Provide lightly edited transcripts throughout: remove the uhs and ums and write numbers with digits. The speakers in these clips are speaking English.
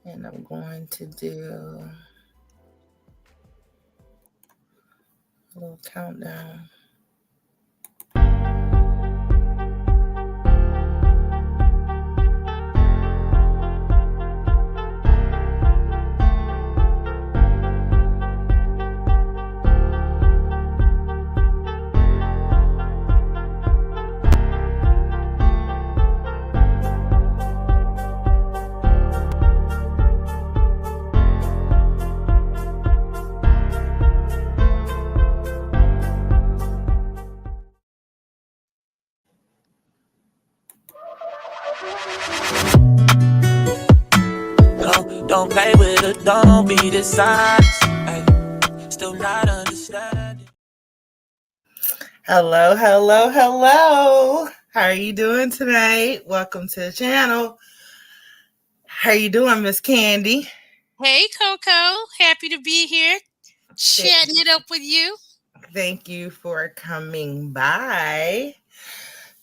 And I'm going to do a little countdown. Don't play with it, don't be dishonest. Ay, still not understanding. Hello, hello, hello. How are you doing tonight? Welcome to the channel. How you doing, Miss Candy? Hey, Coco. Happy to be here, chatting it up with you. Thank you for coming by.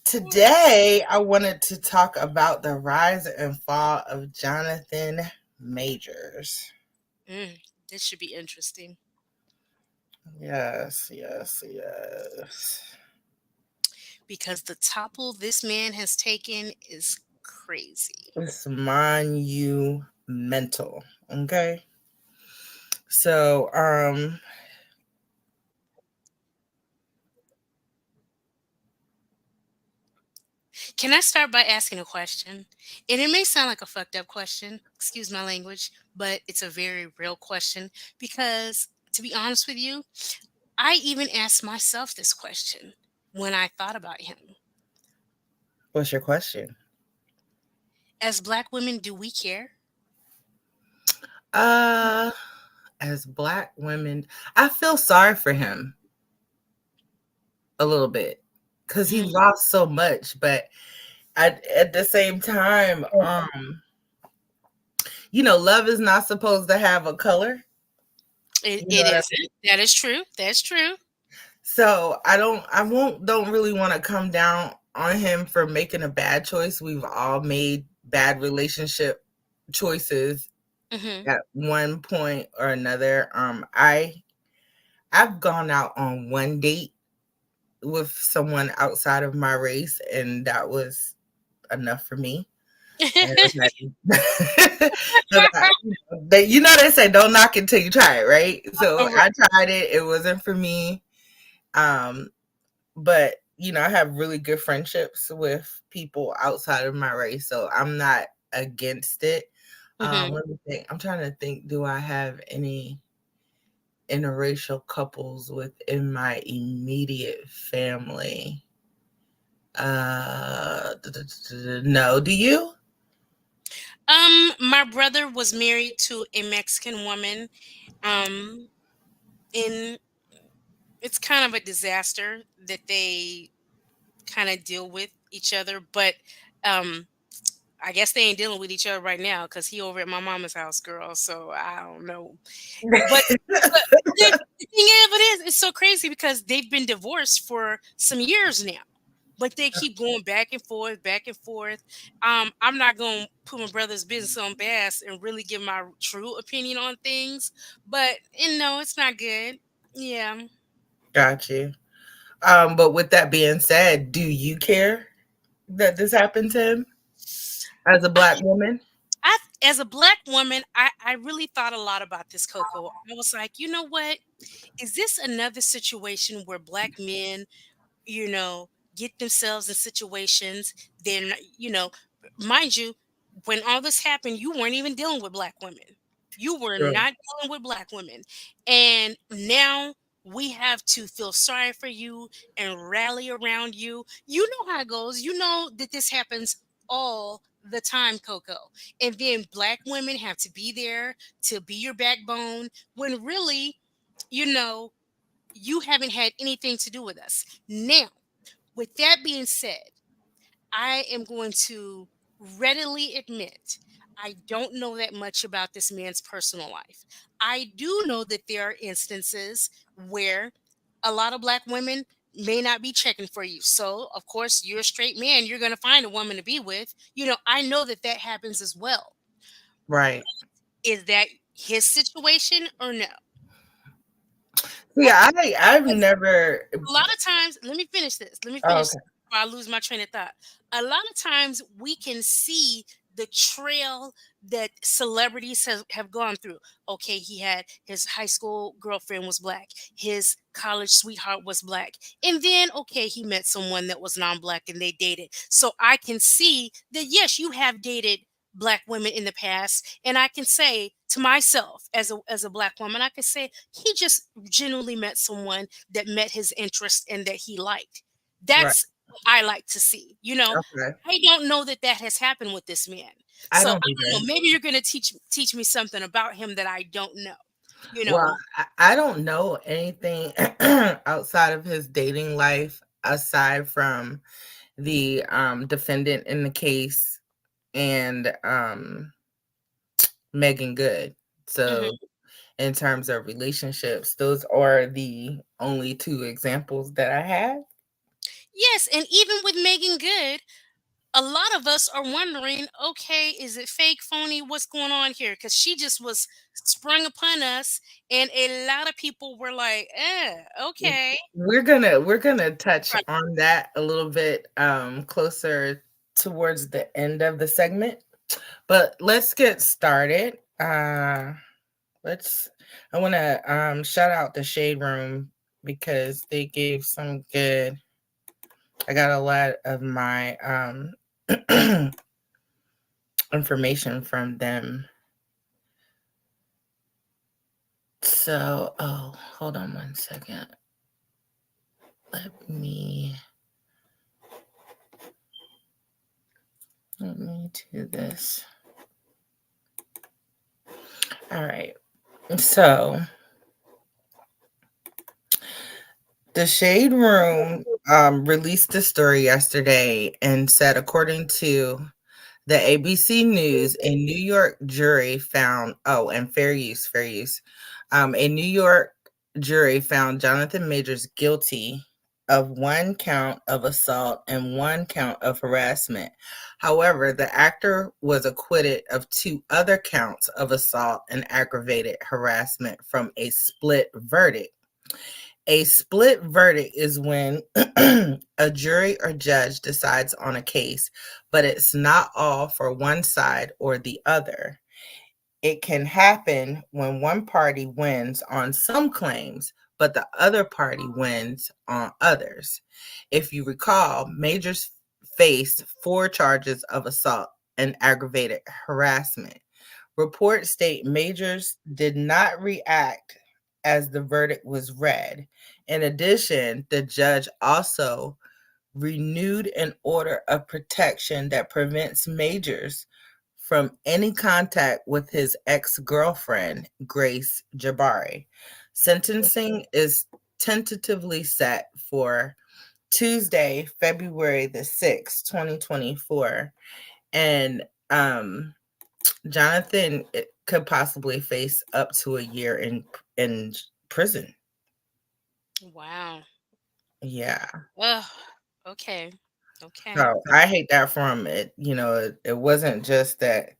Today, I wanted to talk about the rise and fall of Jonathan Majors. Mm, this should be interesting Yes, yes, yes. because the topple this man has taken is crazy. It's monumental. Okay. So, Can I start by asking a question? And it may sound like a fucked up question, excuse my language, but it's a very real question because, to be honest with you, I even asked myself this question when I thought about him. what's your question? As Black women, do we care? Uh, as Black women, I feel sorry for him a little bit because he Mm, lost so much, but at the same time, love is not supposed to have a color. it, You know it what I isn't. That is true. That's true. So don't really want to come down on him for making a bad choice. We've all made bad relationship choices Hmm. at one point or another. I've gone out on one date with someone outside of my race, and that was enough for me. And it was like, they say don't knock it till you try it, right? So All I right. tried it. It wasn't for me. Um, but I have really good friendships with people outside of my race, so I'm not against it. Hmm. Let me think. I'm trying to think. Do I have any interracial couples within my immediate family? No. Do you? My brother was married to a Mexican woman. Um, and it's kind of a disaster that they kind of deal with each other, but um, I guess they ain't dealing with each other right now because he over at my mama's house, girl. So I don't know, but. But the thing is, it's so crazy because they've been divorced for some years now, but they keep going back and forth, back and forth. I'm not gonna put my brother's business on blast and really give my true opinion on things, but no, it's not good. Yeah, Got you. But with that being said, do you care that this happened to him as a Black woman? I as a black woman, I really thought a lot about this, Coco. I was like, you know what? Is this another situation where black men, you know, get themselves in situations, then, mind you, when all this happened, you weren't even dealing with black women. You were True. not dealing with black women. And now we have to feel sorry for you and rally around you. You know how it goes. You know that this happens all the time, Coco. And then black women have to be there to be your backbone when really, you know, you haven't had anything to do with us. Now, with that being said, I am going to readily admit I don't know that much about this man's personal life. I do know that there are instances where a lot of black women may not be checking for you. So, of course, you're a straight man, you're going to find a woman to be with. I know that that happens as well. Right. Is that his situation or no? Yeah, I've Because never. a lot of times, let me finish this. Let me Oh, finish okay. before I lose my train of thought. A lot of times we can see the trail that celebrities have gone through. Okay, he had his high school girlfriend was black, his college sweetheart was black, and then okay, he met someone that was non-black and they dated. So I can see that yes, you have dated black women in the past, and I can say to myself as a black woman, I can say he just genuinely met someone that met his interest and that he liked. Right. That's what I like to see. Okay. I don't know that that has happened with this man. I So I don't don't either. know. Maybe you're going to teach me something about him that I don't know. You Well, know. I don't know anything outside of his dating life aside from the defendant in the case and Megan Good. So Mhm. in terms of relationships, those are the only two examples that I have. Yes, and even with Megan Good, a lot of us are wondering, okay, is it fake, phony? What's going on here? Because she just was sprung upon us, and a lot of people were like, okay. We're gonna touch Right. on that a little bit closer towards the end of the segment. But let's get started. Let's I want to shout out the Shade Room because they gave some good. I got a lot of my information from them. So, oh, hold on one second. Let me let me do this. All right. So, the Shade Room released a story yesterday and said, according to the ABC News, a New York jury found, oh, and fair use. A New York jury found Jonathan Majors guilty of one count of assault and one count of harassment. However, the actor was acquitted of two other counts of assault and aggravated harassment from a split verdict. A split verdict is when a jury or judge decides on a case, but it's not all for one side or the other. It can happen when one party wins on some claims, but the other party wins on others. If you recall, Majors faced 4 charges of assault and aggravated harassment. Reports state Majors did not react as the verdict was read. In addition, the judge also renewed an order of protection that prevents Majors from any contact with his ex girlfriend, Grace Jabari. Sentencing is tentatively set for Tuesday, February the 6th, 2024. And Jonathan could possibly face up to a year in prison. Wow. Yeah. Oh, okay. Okay. So I hate that for him. It wasn't just that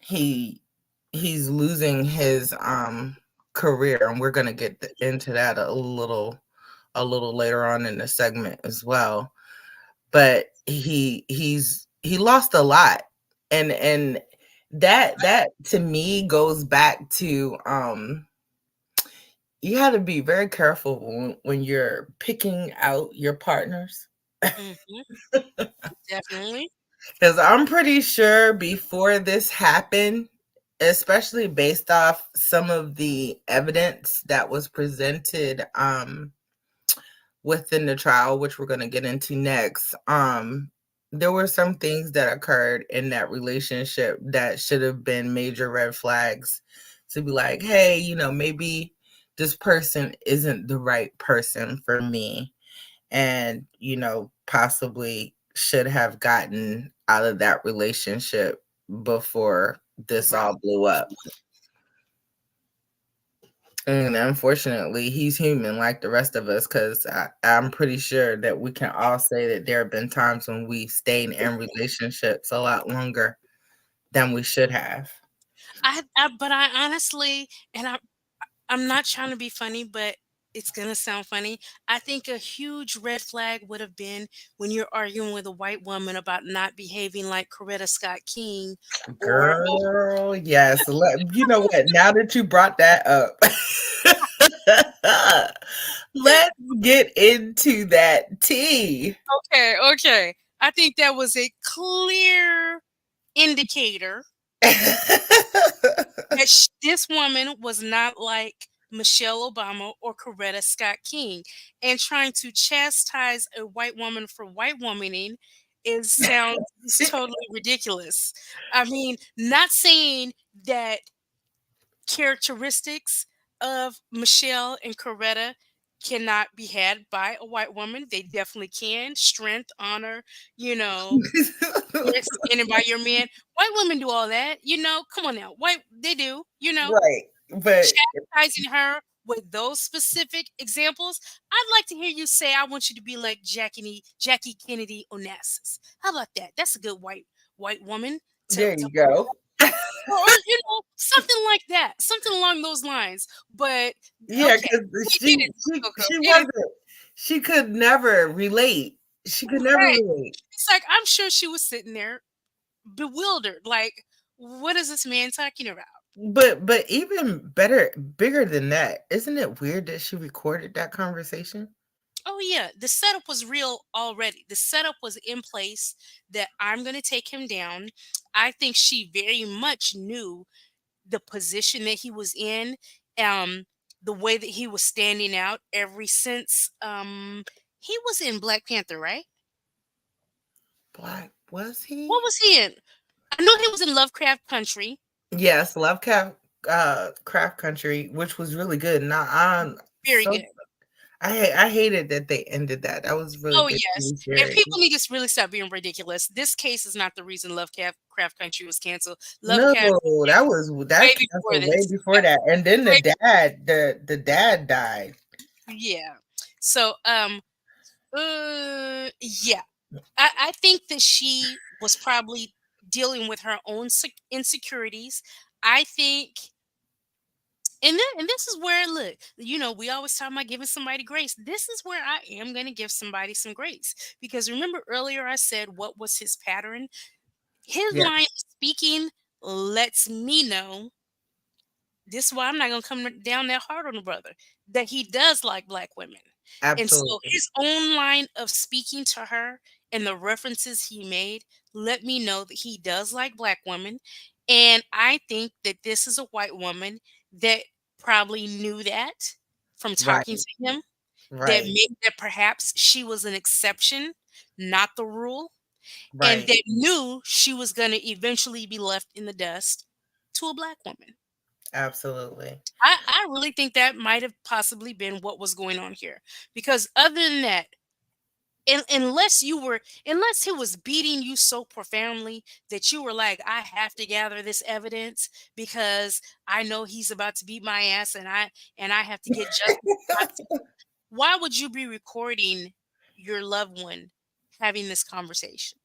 he he's losing his career, and we're gonna get into that a little later on in the segment as well. But he lost a lot, and that to me goes back to you have to be very careful when you're picking out your partners. Hmm. Definitely. Because I'm pretty sure before this happened, especially based off some of the evidence that was presented within the trial, which we're going to get into next, there were some things that occurred in that relationship that should have been major red flags to be like, hey, maybe this person isn't the right person for me. And, possibly should have gotten out of that relationship before this Right. all blew up. And unfortunately, he's human like the rest of us because I'm pretty sure that we can all say that there have been times when we stayed in relationships a lot longer than we should have. but I honestly, and I'm not trying to be funny, but it's gonna sound funny. I think a huge red flag would have been when you're arguing with a white woman about not behaving like Coretta Scott King, or Girl, yes. You know what? Now that you brought that up, let's get into that tea. okay, okay. I think that was a clear indicator that this woman was not like Michelle Obama or Coretta Scott King, and trying to chastise a white woman for white womaning is totally ridiculous. I mean, not saying that characteristics of Michelle and Coretta cannot be had by a white woman. They definitely can. Strength, honor, you know, you're standing by your man. White women do all that, Come on now, white they do, Right. But chastising her with those specific examples. I'd like to hear you say, "I want you to be like Jackie Kennedy Onassis." How about that? That's a good white woman there to you go. or something like that, something along those lines. But Yeah, okay, because we get it, Coco. she It is wasn't she could never relate. She could never right. relate. It's like I'm sure she was sitting there bewildered, like, what is this man talking about? But even better, bigger than that, isn't it weird that she recorded that conversation? Oh yeah, the setup was real already. The setup was in place that I'm going to take him down. I think she very much knew the position that he was in, um, the way that he was standing out ever since he was in Black Panther, right? Black was he? What was he in? I know he was in Lovecraft Country. Yes, Craft Country, which was really good. Now I'm Very so good. I hated that they ended that. That was really Oh good yes, TV and series. people need to really stop being ridiculous. This case is not the reason Lovecraft Country was canceled. No, Lovecraft was canceled that way before canceled way this. before that. And then Way the dad died. Yeah. So, yeah, I think that she was probably dealing with her own insecurities. I think, and this is where, look, we always talk about giving somebody grace. This is where I am going to give somebody some grace, because remember earlier I said what was his pattern? His Yeah, line of speaking lets me know, this is why I'm not gonna come down that hard on the brother, that he does like black women. And so absolutely. his own line of speaking to her and the references he made let me know that he does like black women. And I think that this is a white woman that probably knew that from Right, talking to him, that right, maybe that perhaps she was an exception, not the rule, and right. that knew she was going to eventually be left in the dust to a black woman. Absolutely. I really think that might have possibly been what was going on here. Because other than that, unless he was beating you so profoundly that you were like, I have to gather this evidence because I know he's about to beat my ass, and I have to get justice for myself. Why would you be recording your loved one having this conversation?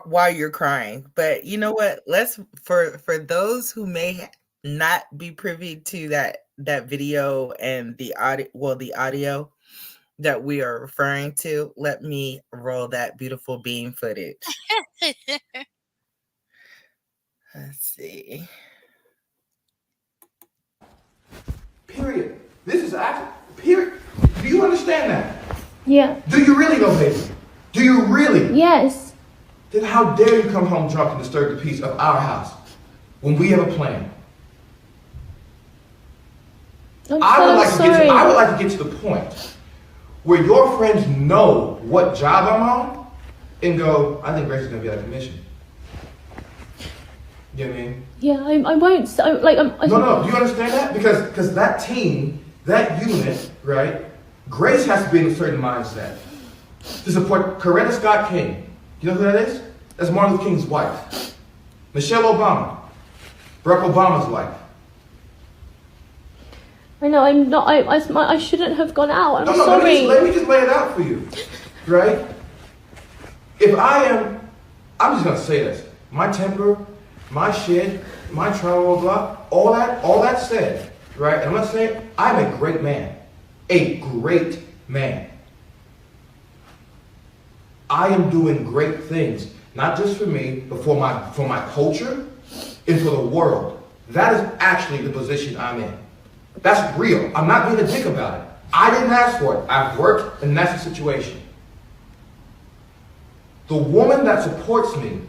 While you're crying. But you know what? Let's for those who may not be privy to that video and the audio that we are referring to, let me roll that beautiful beam footage. Let's see. Period. This is actually, period. Do you understand that? Yeah. Do you really know, baby? Do you really? Yes. Then how dare you come home drunk and disturb the peace of our house when we have a plan? I would like to get to the point where your friends know what job I'm on and go, I think Grace is gonna be out of commission. You know what I mean? Yeah, I won't. No. Do you understand that? Because that team, that unit, right? Grace has to be in a certain mindset to support Coretta Scott King. You know who that is? That's Martin Luther King's wife. Michelle Obama, Barack Obama's wife. I know. I'm not. I shouldn't have gone out. I'm No, sorry. let me just lay it out for you, right? If I'm just gonna say this. My temper my shit, my trauma, blah, all that said, right? And I'm not saying I'm a great man. A great man. I am doing great things, not just for me, but for my culture and for the world. That is actually the position I'm in. That's real. I'm not being a dick about it. I didn't ask for it. I've worked, and that's the situation. The woman that supports me,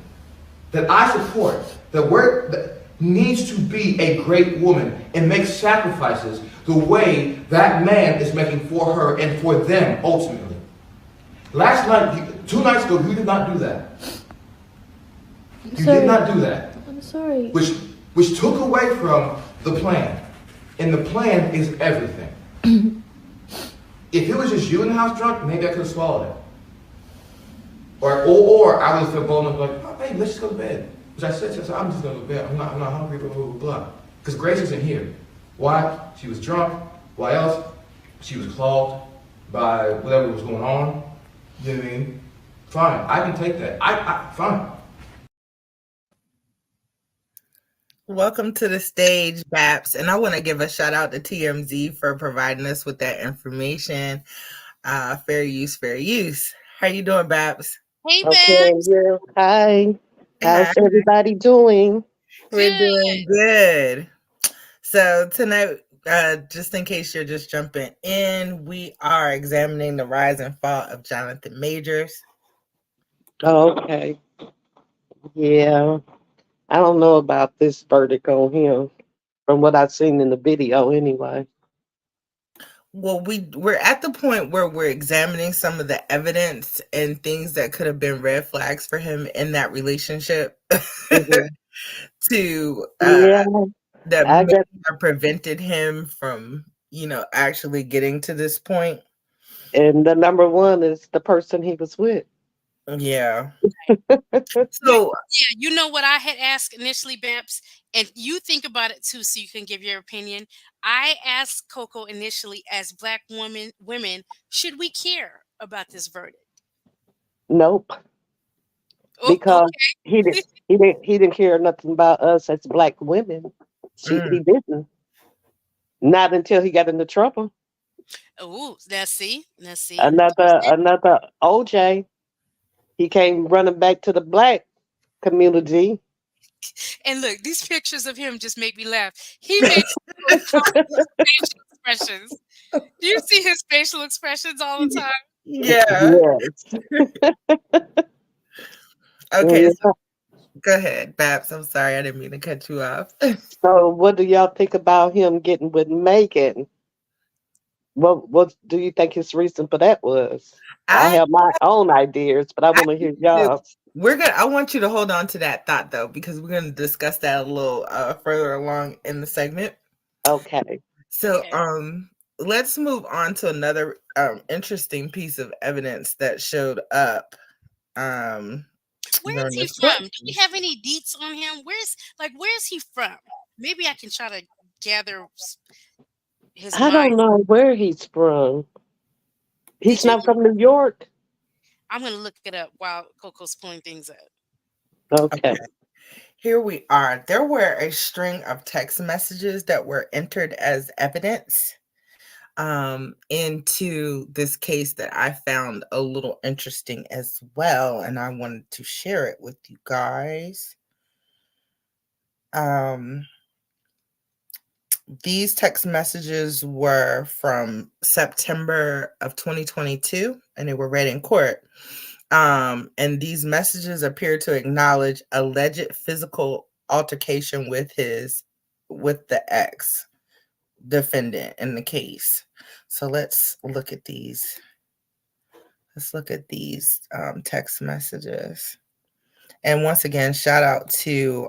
that I support, that needs to be a great woman and make sacrifices the way that man is making for her and for them ultimately. Last night, 2 nights ago, you did not do that. You sorry. did not do that. I'm sorry. Which took away from the plan. And the plan is everything. If it was just you in the house drunk, maybe I could have swallowed it. Or I would have felt bold enough like, oh, babe, let's just go to bed. Which I said, I'm just going to go to bed. I'm not hungry, blah, blah, blah, blah. Because Grace isn't here. Why? She was drunk. Why else? She was clogged by whatever was going on. You know what I mean? Fine. I can take that. Fine. Welcome to the stage, Baps. And I want to give a shout out to TMZ for providing us with that information. Fair use, fair use. How you doing, Baps? Hey, Okay, Babs. yeah. Hi. Hi. How's everybody doing? We're Good. doing good. So tonight, just in case you're just jumping in, we are examining the rise and fall of Jonathan Majors. Okay. Yeah. I don't know about this verdict on him from what I've seen in the video anyway. Well, we're at the point where we're examining some of the evidence and things that could have been red flags for him in that relationship Mhm. to Yeah, that I may guess. have prevented him from, actually getting to this point. And the number one is the person he was with. Yeah. You, So yeah, you know what I had asked initially, Babs, and you think about it too, so you can give your opinion. I asked Coco initially, as Black women, should we care about this verdict? Nope. Oh, Because he didn't care nothing about us as black women. mm, He didn't. Not until he got into trouble. oh, let's see. Another OJ. He came running back to the black community. And look, these pictures of him just make me laugh. He makes the most comical facial expressions. Do you see his facial expressions all the time? yeah. Yes. Okay, so Yeah. go ahead, Babs. I'm sorry, I didn't mean to cut you off. So, what do y'all think about him getting with Megan? What do you think his reason for that was? I I have my own ideas, but I I want to hear do. y'all. I want you to hold on to that thought though, because we're gonna discuss that a little further along in the segment. Okay. So Okay. let's move on to another interesting piece of evidence that showed up um Where is during he this court from? Do we case. have any deets on him? Where's he from? Maybe I can try to gather his I mind. don't know where he's from. Did He's you? not from New York. I'm gonna look it up while Coco's pulling things up. Okay. Okay, here we are. There were a string of text messages that were entered as evidence into this case that I found a little interesting as well, and I wanted to share it with you guys. Um, these text messages were from September of 2022, and they were read in court. And these messages appear to acknowledge alleged physical altercation with the ex defendant in the case. So let's look at these. Let's look at these text messages. And once again, shout out to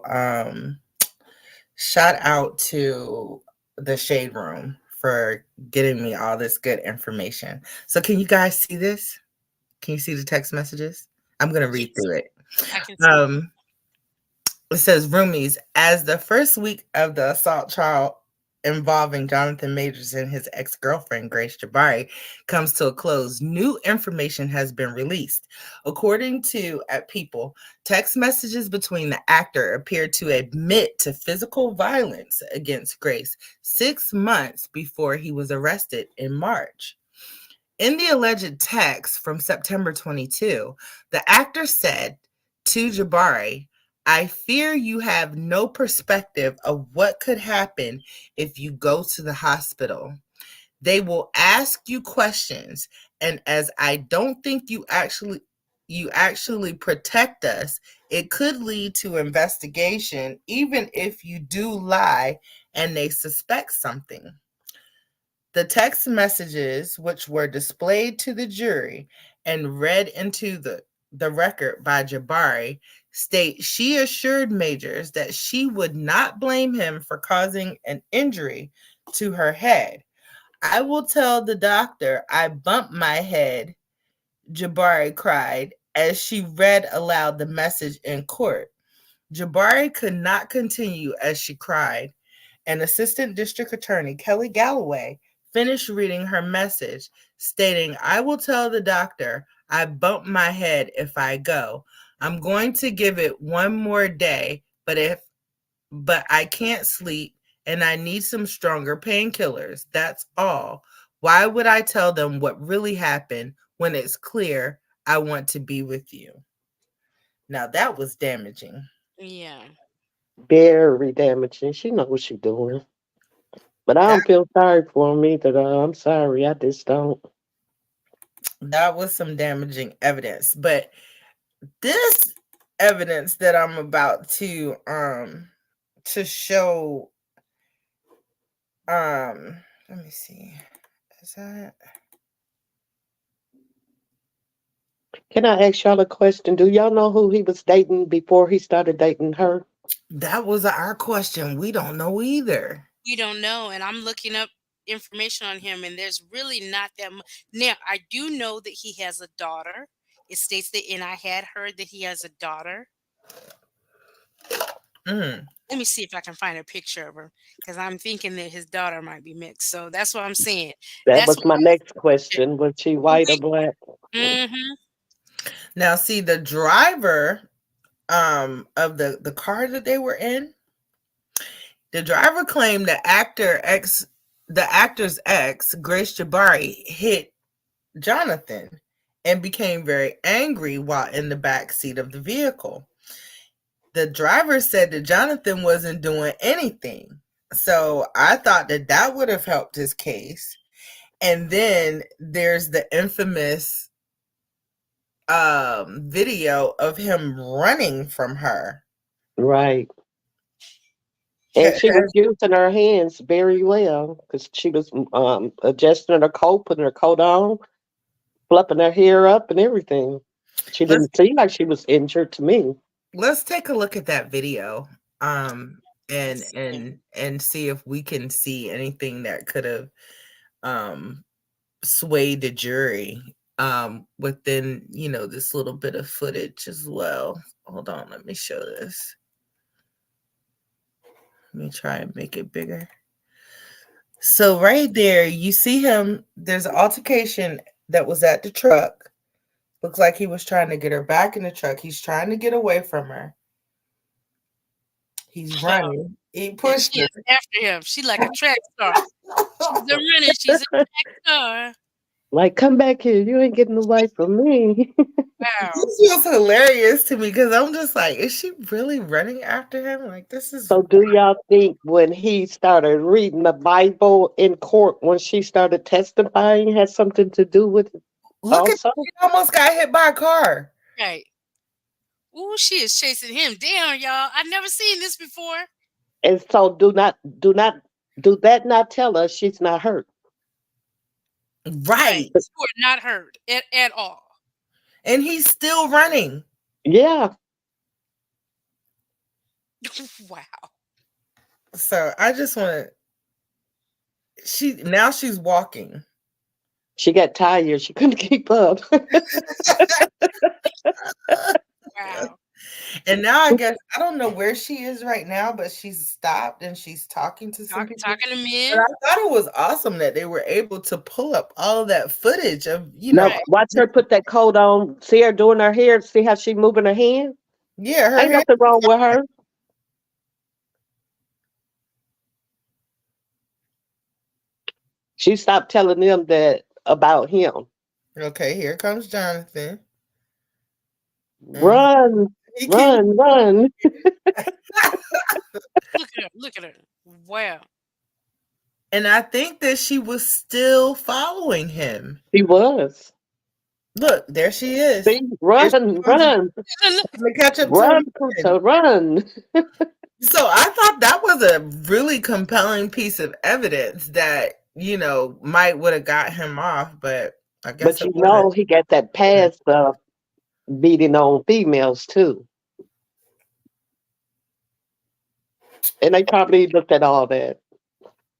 the Shade Room for getting me all this good information. So can you guys see this? Can you see the text messages? I'm going to read Yes, through it. I can see. It says, roomies, as the first week of the assault trial involving Jonathan Majors and his ex-girlfriend Grace Jabari comes to a close, new information has been released. According to at People, text messages between the actor appeared to admit to physical violence against Grace 6 months before he was arrested in March. In the alleged text from September 22, the actor said to Jabari, I fear you have no perspective of what could happen if you go to the hospital. They will ask you questions, and as I don't think you actually protect us, it could lead to investigation even if you do lie and they suspect something. The text messages, which were displayed to the jury and read into the record by Jabari, state she assured Majors that she would not blame him for causing an injury to her head. I will tell the doctor I bumped my head, Jabari cried as she read aloud the message in court. Jabari could not continue as she cried, and Assistant District Attorney Kelly Galloway finished reading her message, stating, I will tell the doctor I bumped my head if I go. I'm going to give it one more day, but I can't sleep and I need some stronger painkillers. That's all. Why would I tell them what really happened when it's clear I want to be with you? Now that was damaging. Yeah. Very damaging. She know what she doing. But I That don't feel sorry for him either, though. I'm sorry. I just don't. that was some damaging evidence. But this evidence that I'm about to show, let me see. Is Can I ask y'all a question? Do y'all know who he was dating before he started dating her? that was our question. We don't know either. We don't know, and I'm looking up information on him, and there's really not that much. Now, I do know that he has a daughter. It states that, and I had heard that he has a daughter. Mm. Let me see if I can find a picture of her because I'm thinking that his daughter might be mixed. So that's what I'm saying. That That's was what my next I'm. question. Was she white or black? Mm-hmm. Now, see the driver of the car that they were in. The driver claimed the actor's ex, Grace Jabari, hit Jonathan and became very angry while in the back seat of the vehicle. The driver said that Jonathan wasn't doing anything. So I thought that that would have helped his case. And then there's the infamous video of him running from her. Right. And she was using her hands very well because she was adjusting her coat, putting her coat on, fluffing her hair up, and everything. She let's didn't seem like she was injured to me. let's take a look at that video and Let's see. and see if we can see anything that could have um swayed the jury within this little bit of footage as well. Hold on, let me show this. Let me try and make it bigger. So right there you see him. There's an altercation that was at the truck. Looks like he was trying to get her back in the truck. He's trying to get away from her. He's running. He And pushed she her. is after him. She like a track star. She's a running. She's a track star. Like, come back here. You ain't getting away from me. Wow. This feels hilarious to me because I'm just like, is she really running after him? Like, this is So, do y'all think when he started reading the Bible in court, when she started testifying, had something to do with it look at also? he almost got hit by a car. Right. Ooh, she is chasing him down, y'all. I've never seen this before. And so, do that not tell us she's not hurt? Right. Right. You are not hurt at all. And he's still running. Yeah, Wow. So I just want to, she's walking. she got tired. She couldn't keep up. Wow. And now I guess I don't know where she is right now, but she's stopped and she's talking to some people. Talking to But men. I thought it was awesome that they were able to pull up all of that footage of, Now Right. watch her put that coat on. See her doing her hair. See how she moving her hand. yeah, her Ain't hair. nothing wrong with her. She stopped telling them that about him. Okay, here comes Jonathan. Mhm. Run, He keeps run, run. Look at her. Look at her. Wow. and I think that she was still following him. He was. Look, there she is. See, Here she run, comes run, to catch up to run, him again. to run. So I thought that was a really compelling piece of evidence that, might would have got him off, but I guess But it you wasn't. know, he got that past beating on females too. And they probably looked at all that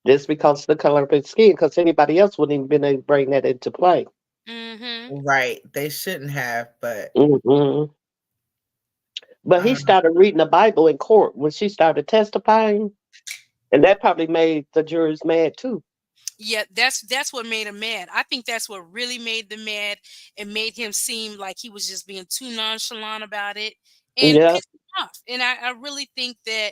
just because of the color of his skin, because anybody else wouldn't even been able to bring that into play. Mm-hmm. Right. They shouldn't have, but Mm-mm. But he um, started reading the Bible in court when she started testifying, and that probably made the jurors mad too. Yeah, that's what made him mad. I think that's what really made them mad and made him seem like he was just being too nonchalant about it and Yeah, pissed them off. And I really think that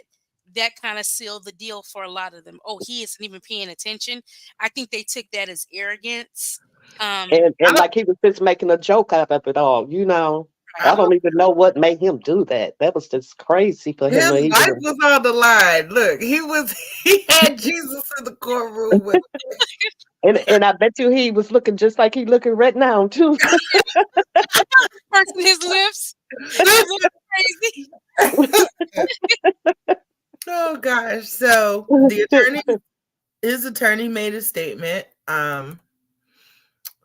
that kind of sealed the deal for a lot of them. Oh, he isn't even paying attention. I think they took that as arrogance. I and don't like he was just making a joke out of it all. I I Right. don't don't even know what made him do that. That was just crazy for him his to life even. was on the line. Look, he had Jesus in the courtroom with And I bet you he was looking just like he looking right now too. Pursing his lips and looking crazy. Oh gosh. So his attorney made a statement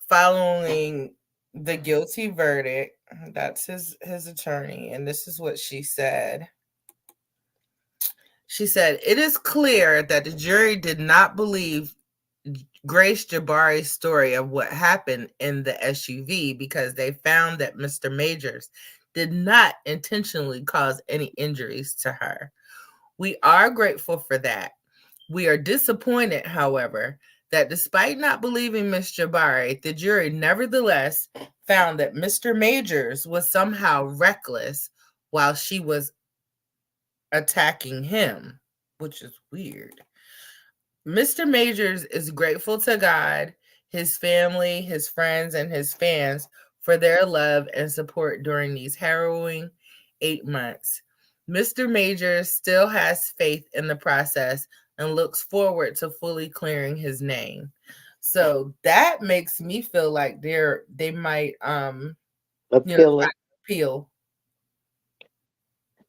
following the guilty verdict. That's his attorney, and this is what she said. She said, "It is clear that the jury did not believe Grace Jabari's story of what happened in the SUV because they found that Mr. Majors did not intentionally cause any injuries to her. We are grateful for that. We are disappointed, however, that despite not believing Miss Jabari, the jury nevertheless found that Mr. Majors was somehow reckless while she was attacking him, which is weird. Mr. Majors is grateful to God, his family, his friends, and his fans for their love and support during these harrowing 8 months. Mr. Majors still has faith in the process and looks forward to fully clearing his name. So that makes me feel like they might try Appealing. to appeal.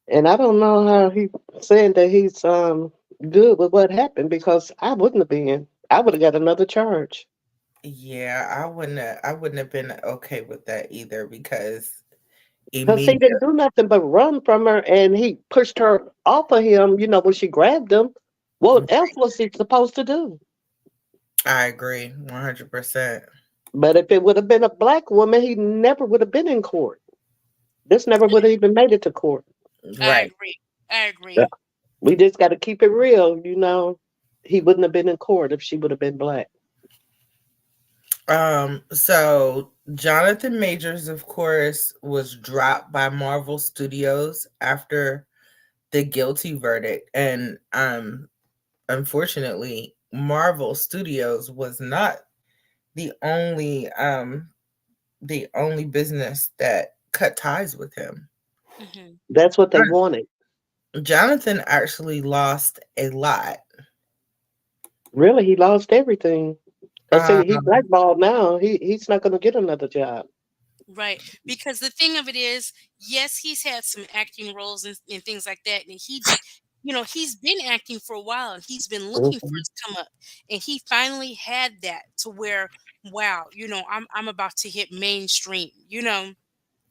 And I don't know how he saying that he's good with what happened because I wouldn't have been. I would have got another charge. Yeah, I wouldn't have been okay with that either because Because he immediately didn't do nothing but run from her and he pushed her off of him, when she grabbed him. What else was he supposed to do? I agree 100%. But if it would have been a black woman, he never would have been in court. This never would have even made it to court. I Right. agree. I Yeah. agree. We just got to keep it real. He wouldn't have been in court if she would have been black. So Jonathan Majors, of course, was dropped by Marvel Studios after the guilty verdict. And unfortunately, Marvel Studios was not the only business that cut ties with him. Hmm. That's what they wanted. Jonathan actually lost a lot. Really, he lost everything. Cause Um, he blackballed now. He's not going to get another job. Right. Because the thing of it is, yes, he's had some acting roles and things like that. And he's been acting for a while and he's been looking for Mhm. his come up. And he finally had that to where, wow, I'm about to hit mainstream,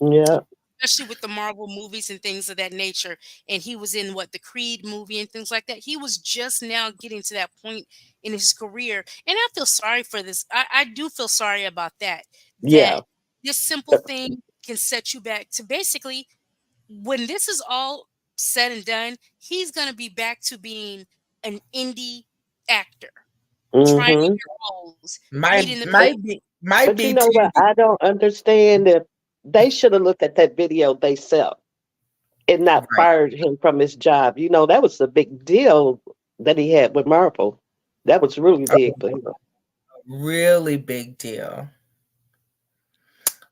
Yeah, especially with the Marvel movies and things of that nature. And he was in the Creed movie and things like that. He was just now getting to that point in his career. And I feel sorry for this. I do feel sorry about that. That yeah. this simple thing can set you back to basically when this is all said and done, he's going to be back to being an indie actor, trying Mm-hmm. new roles, meeting Might the But might be might but you be know what? too. I don't understand that they should have looked at that video themselves and not Right. fired him from his job. You know, that was a big deal that he had with Marvel. That was really big for him. Really big deal.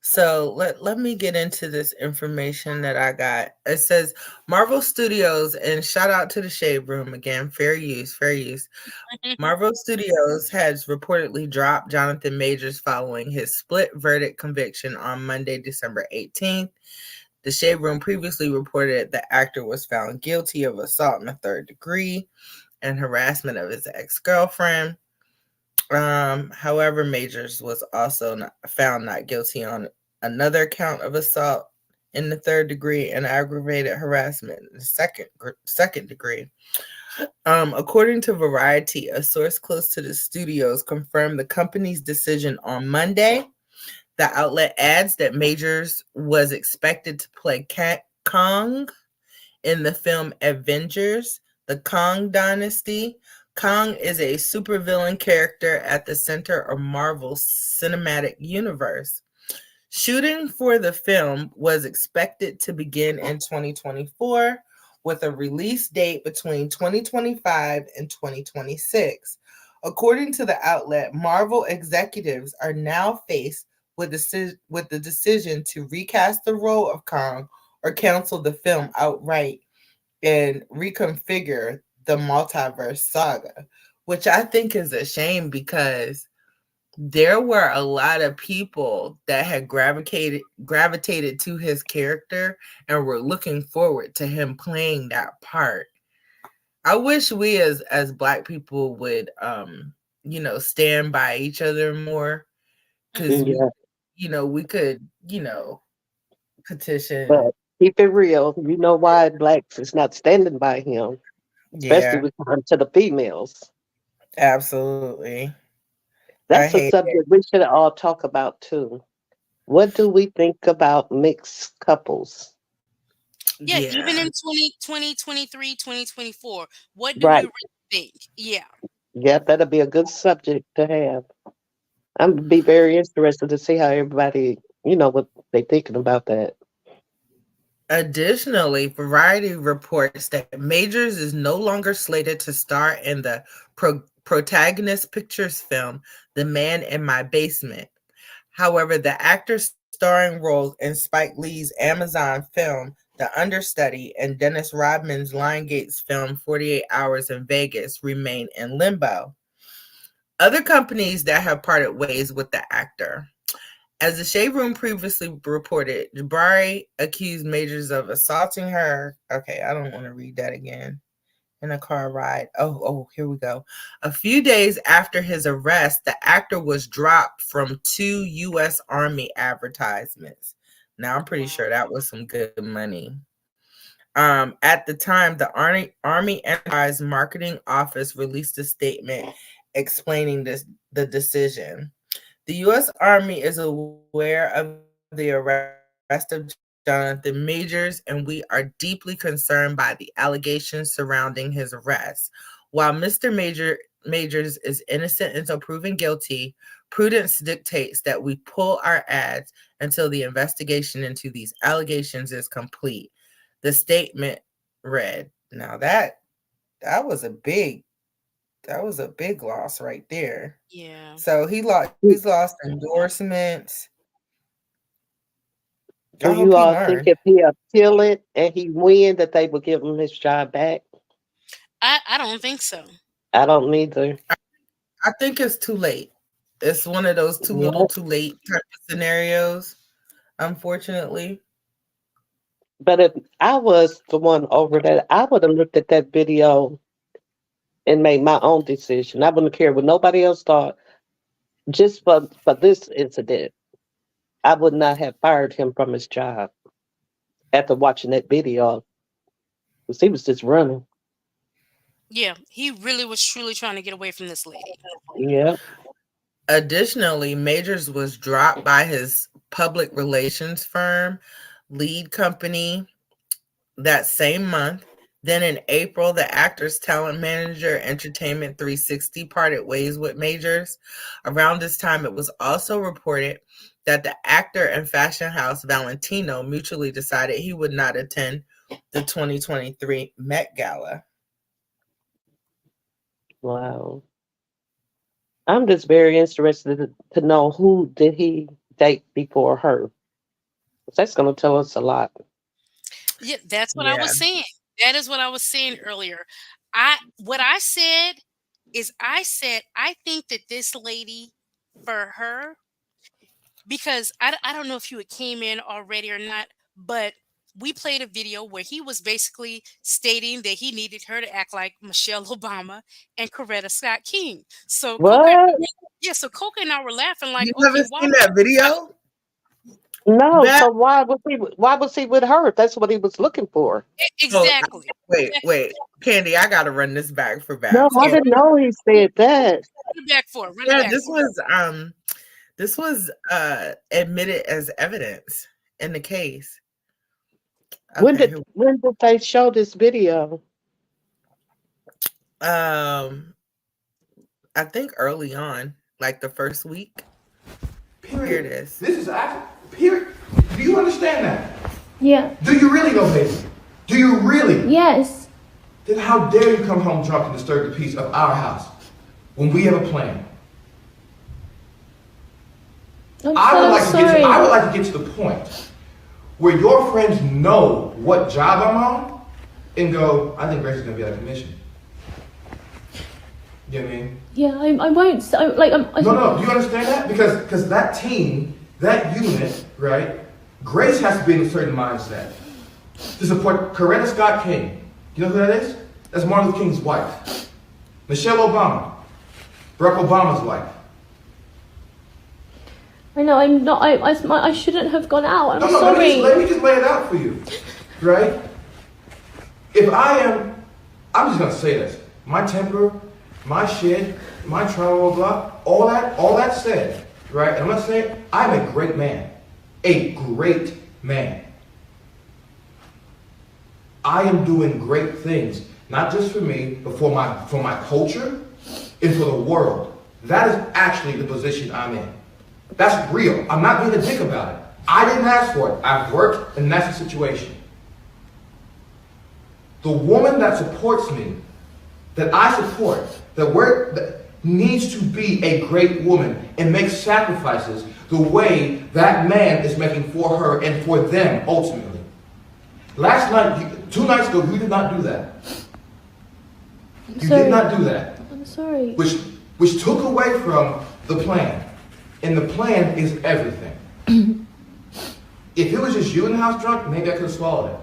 So let me get into this information that I got. It says Marvel Studios, and shout out to the Shade Room again. Fair use, fair use. Marvel Studios has reportedly dropped Jonathan Majors following his split verdict conviction on Monday, December 18th. The Shade Room previously reported the actor was found guilty of assault in the third degree and harassment of his ex-girlfriend. However, Majors was also found not guilty on another count of assault in the third degree and aggravated harassment in the second degree. According to Variety, a source close to the studios confirmed the company's decision on Monday. The outlet adds that Majors was expected to play Kong in the film Avengers, The Kong Dynasty. Kong is a supervillain character at the center of Marvel's cinematic universe. Shooting for the film was expected to begin in 2024, with a release date between 2025 and 2026. According to the outlet, Marvel executives are now faced with the decision to recast the role of Kong or cancel the film outright and reconfigure the multiverse saga, which I think is a shame because there were a lot of people that had gravitated to his character and were looking forward to him playing that part. I wish we as black people would stand by each other more, cuz Mhm. we Yeah, we could, petition. but keep it real. You know why blacks is not standing by him, especially Yeah, with time to the females. absolutely. I That's a hate it. subject we should all talk about too. What do we think about mixed couples? Yeah, even Yeah. in 2020, 23, 2024, what do we Right. really think? Yeah. Yeah, that'll be a good subject to have. I'm gonna be very interested to see how everybody, what they thinking about that. Additionally, Variety reports that Majors is no longer slated to star in the Protagonist Pictures film, The Man in My Basement. However, the actor starring roles in Spike Lee's Amazon film, The Understudy, and Dennis Rodman's Lionsgate's film, 48 Hours in Vegas, remain in limbo. Other companies that have parted ways with the actor. As the Shade Room previously reported, Jabari accused Majors of assaulting her. Okay, I don't want to read that again. In a car ride. Here we go. A few days after his arrest, the actor was dropped from 2 U.S. Army advertisements. Now, I'm pretty Wow. sure that was some good money. At the time, the Army Enterprise Marketing Office released a statement explaining the decision. The U.S. Army is aware of the arrest of Jonathan Majors, and we are deeply concerned by the allegations surrounding his arrest. While Majors is innocent until proven guilty, prudence dictates that we pull our ads until the investigation into these allegations is complete. The statement read. Now that was a big loss right there. Yeah. So he's lost endorsements. Do I hope you he all think learned. if he appeal it and he win that they will give him his job back? I don't think so. I don't either. I think it's too late. It's one of those too little, Yeah. too late type of scenarios. Unfortunately, But if I was the one over that, I would have looked at that video and made my own decision. I wouldn't care what nobody else thought. Just for this incident, I would not have fired him from his job after watching that video because he was just running. Yeah, he really was truly trying to get away from this lady. Yeah. additionally, Majors was dropped by his public relations firm, lead company, that same month. Then in April, the actor's talent manager, Entertainment 360, parted ways with Majors. Around this time, it was also reported that the actor and fashion house Valentino mutually decided he would not attend the 2023 Met Gala. Wow. I'm just very interested to know who did he date before her. That's going to tell us a lot. Yeah, that's what I Yeah. was saying. That is what I was saying earlier. What I said I think that this lady, for her, because I don't know if you had came in already or not, but we played a video where he was basically stating that he needed her to act like Michelle Obama and Coretta Scott King. So What? So Coca and I were laughing like, You okay, haven't seen that video? No. That So why was he with her? That's what he was looking for. oh, exactly. wait, Candy, I gotta run this back for No, Babs. I Candy. didn't know he said that. Run it back for it. Run it Yeah, back for it. this was admitted as evidence in the case. When Okay, did here when did they show this video? um I think early on, like the first week. Here it Period. is. This is actually, period. Do you understand that? Yeah. Do you really know, baby? Do you really? Yes. Then how dare you come home drunk and disturb the peace of our house when we have a plan? I'm I would so like to get sorry. to, I would like to get to the point where your friends know what job I'm on and go, I think Grace is gonna be out of commission. You know what I mean? Yeah, I won't. Like, No, do you understand that? Because that team, that unit, right? Grace has to be in a certain mindset to support Coretta Scott King. You know who that is? That's Martin Luther King's wife. Michelle Obama, Barack Obama's wife. I know I'm not. I shouldn't have gone out. I'm No, sorry. let me just lay it out for you, right? If I'm just gonna say this. My temper, my shit, my trauma, blah, all that said, right? And I'm gonna say it, I'm a great man. A great man. I am doing great things, not just for me, but for my culture and for the world. That is actually the position I'm in. That's real. I'm not being a dick about it. I didn't ask for it. I've worked, and that's the situation. The woman that supports me, that I support, that needs to be a great woman and make sacrifices the way that man is making for her and for them ultimately. Last night, 2 nights ago, you did not do that. You sorry. did not do that. I'm sorry. Which took away from the plan. And the plan is everything. If it was just you in the house drunk, maybe I could have swallowed it.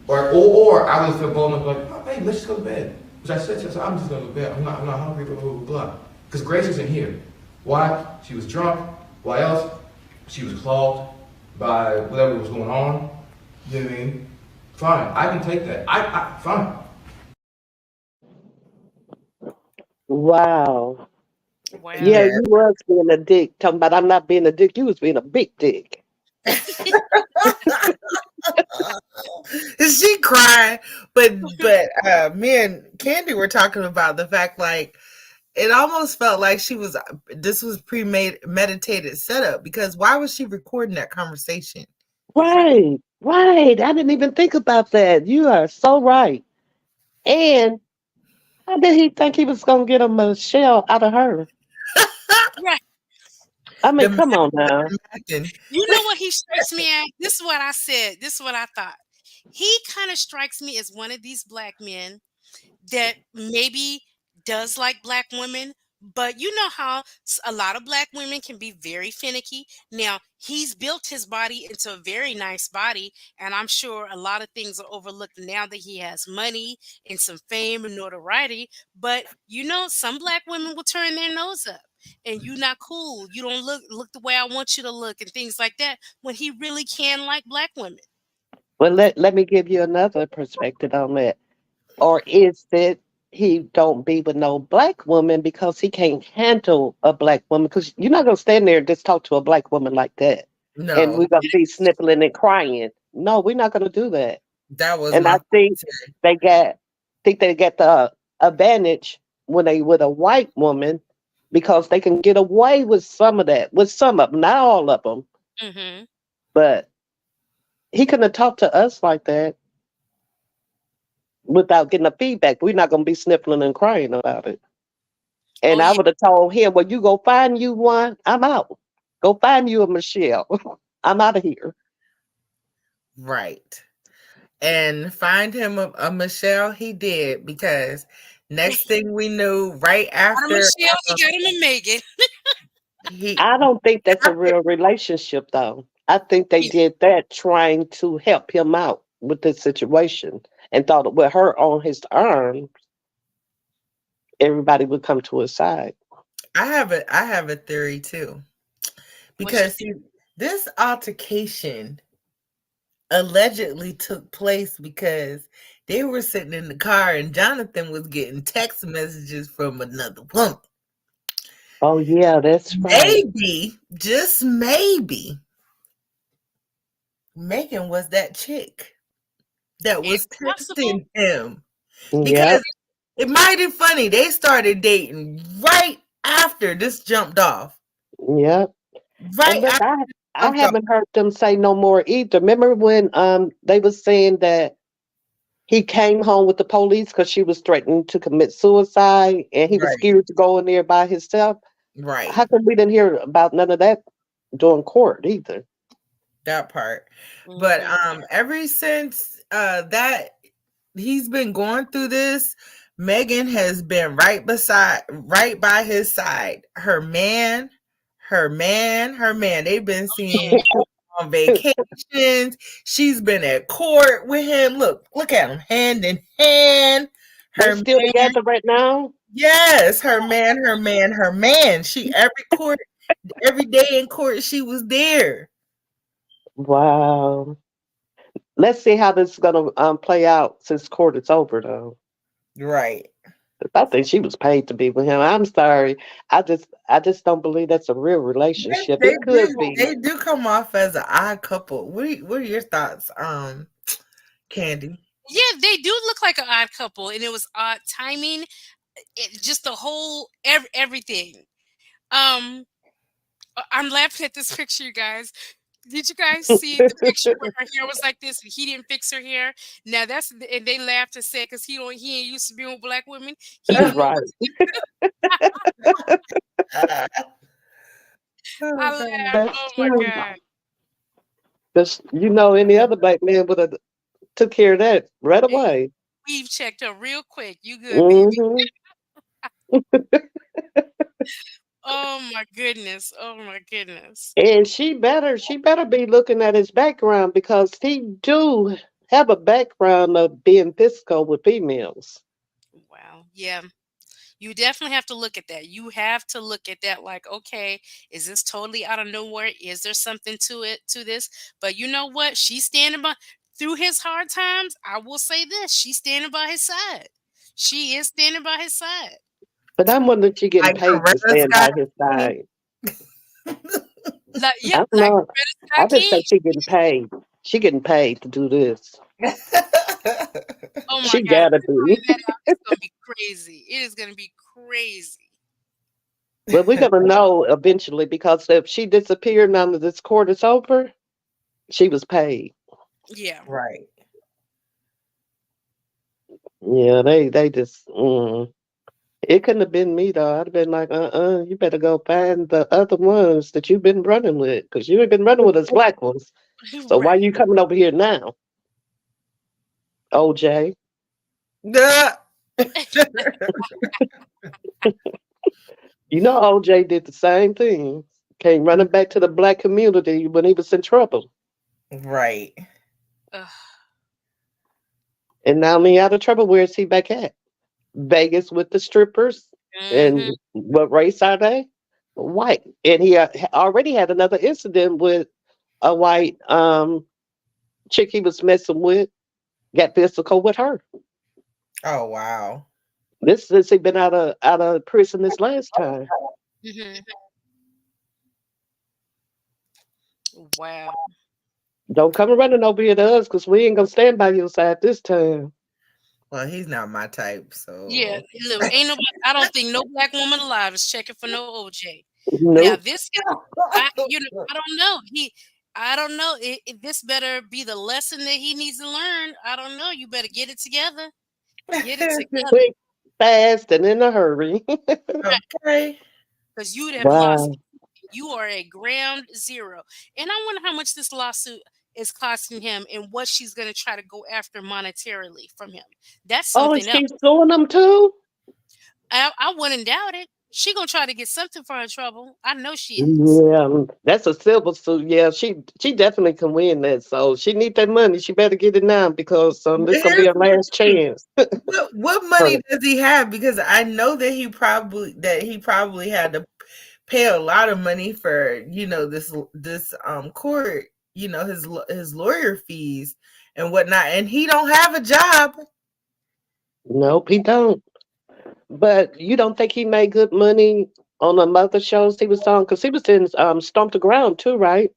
Or I would have felt bold enough like, oh, hey, let's just go to bed. Which I said, I'm just going to go to bed. I'm not hungry, blah, blah, blah, blah. Because Grace isn't here. Why? She was drunk. Why else? She was clogged by whatever was going on. You know what I mean? Fine. I can take that. Fine. Wow. Wow. Yeah, Yeah. you was being a dick. Talking about I'm not being a dick. You was being a big dick. Is she crying? But me and Candy were talking about the fact like it almost felt like this was meditated setup because why was she recording that conversation? Right. Right. I didn't even think about that. You are so right. And how did he think he was gonna get a Michelle out of her? Right. I mean, The come on now. Imagine. You know what he strikes me at? This is what I said. This is what I thought. He kind of strikes me as one of these black men that maybe does like black women, but you know how a lot of black women can be very finicky. Now, he's built his body into a very nice body, and I'm sure a lot of things are overlooked now that he has money and some fame and notoriety. But you know, some black women will turn their nose up. And you not cool. You don't look the way I want you to look and things like that when he really can like black women. Well, let me give you another perspective on that. Or is it he don't be with no black woman because he can't handle a black woman? Because you're not gonna stand there and just talk to a black woman like that, and No. we're gonna be sniffling and crying. no, we're not going to do that. That was And my I thing think too. they got the advantage when they with a white woman because they can get away with some of that, with some of them, not all of them. Mm-hmm. But he couldn't have talked to us like that without getting a feedback. We're not going to be sniffling and crying about it. Oh And I yeah. would have told him, well, you go find you one. I'm out. Go find you a Michelle. I'm out of here. Right. And find him a Michelle, he did, because next thing we knew, right Got him after Michelle, he got him a Megan. he I don't think that's a after real relationship, though. I think they did that trying to help him out with this situation and thought that with her on his arm, everybody would come to his side. I have a theory too. What's your Because see, this altercation allegedly took place because they were sitting in the car and Jonathan was getting text messages from another woman. Oh, yeah, that's right. Maybe, just maybe, Megan was that chick that it's was possible? texting him. Because Yep, it might be funny, they started dating right after this jumped off. yep. And Right look, after I jumped off. haven't heard them say no more either. Remember when they was saying that he came home with the police because she was threatening to commit suicide and he was Right, scared to go in there by himself? right. How come we didn't hear about none of that during court either? That part. But Mm-hmm. ever since that he's been going through this, Megan has been right by his side. Her man. They've been Yeah. seeing on vacations. She's been at court with him. Look at them hand in hand. They Her still man, together right now? yes, her man. She every day in court, she was there. Wow. Let's see how this is gonna play out since court is over though. Right. I think she was paid to be with him. I'm sorry. I just don't believe that's a real They, relationship. they It could do be. they do come off as an odd couple. What are your thoughts, Candy? Yeah, they do look like an odd couple, and it was odd timing. Just the whole everything. Um, I'm laughing at this picture, you guys. Did you guys see the picture where her hair was like this and he didn't fix her hair? Now and they laughed and said because he ain't used to being with black women. He don't know what. Right. I Oh laughed. God. That's Oh my true. god. Because any other black man would have took care of that right Hey, away. we've checked her real quick. You good, baby? Hmm. Oh my goodness. Oh my goodness. And she better be looking at his background because he do have a background of being physical with females. Wow. Yeah. You definitely have to look at that. You have to look at that like, okay, is this totally out of nowhere? Is there something to this? But you know what? She's standing by through his hard times. I will say this. She's standing by his side. She is standing by his side. But I'm wondering if she getting Like paid to Coretta stand Scott by his King. side. Like, yep, I'm like not. Coretta I Scott just King. think she getting paid. She getting paid to do this. Oh my She God. If gotta they find be. that out, it's gonna be crazy. It is gonna be crazy. But we're gonna know eventually because if she disappeared now that this court is over, she was paid. Yeah. Right. Yeah, they just. It couldn't have been me though. I'd have been like, you better go find the other ones that you've been running with, because you ain't been running with us black ones. So why Right. you coming over here now, OJ? Duh. You know OJ did the same thing. Came running back to the black community when he was in trouble. Right. Ugh. And now he out of trouble. Where's he back at? Vegas with the strippers. Hmm. And what race are they? White. And he already had another incident with a white chick he was messing with. Got physical with her. Oh wow. This since he been out of prison this last time. Hmm. Wow. Don't come running over here to us because we ain't gonna stand by your side this time. Well, he's not my type, Yeah, so look, ain't nobody. I don't think no black woman alive is checking for no OJ. Now Nope. this guy, I don't know. I don't know. This better be the lesson that he needs to learn. I don't know. You better get it together. Get it together, Quick, fast, and in a hurry. okay. because you would have lost. Wow. You are at ground zero. And I wonder how much this lawsuit is costing him and what she's going to try to go after monetarily from him. That's Oh, something else. she's suing them too? I wouldn't doubt it. She gonna try to get something for her trouble. I know she is. Yeah, that's a civil suit. Yeah, she definitely can win that. So she need that money. She better get it now because this gonna be Here's her the last thing. chance. What Her- money does he have? Because I know that he probably had to pay a lot of money for this court, his lawyer fees and whatnot, and he don't have a job. Nope, he don't. But you don't think he made good money on the mother shows he was on? Because he was in Stomp the Ground too, right?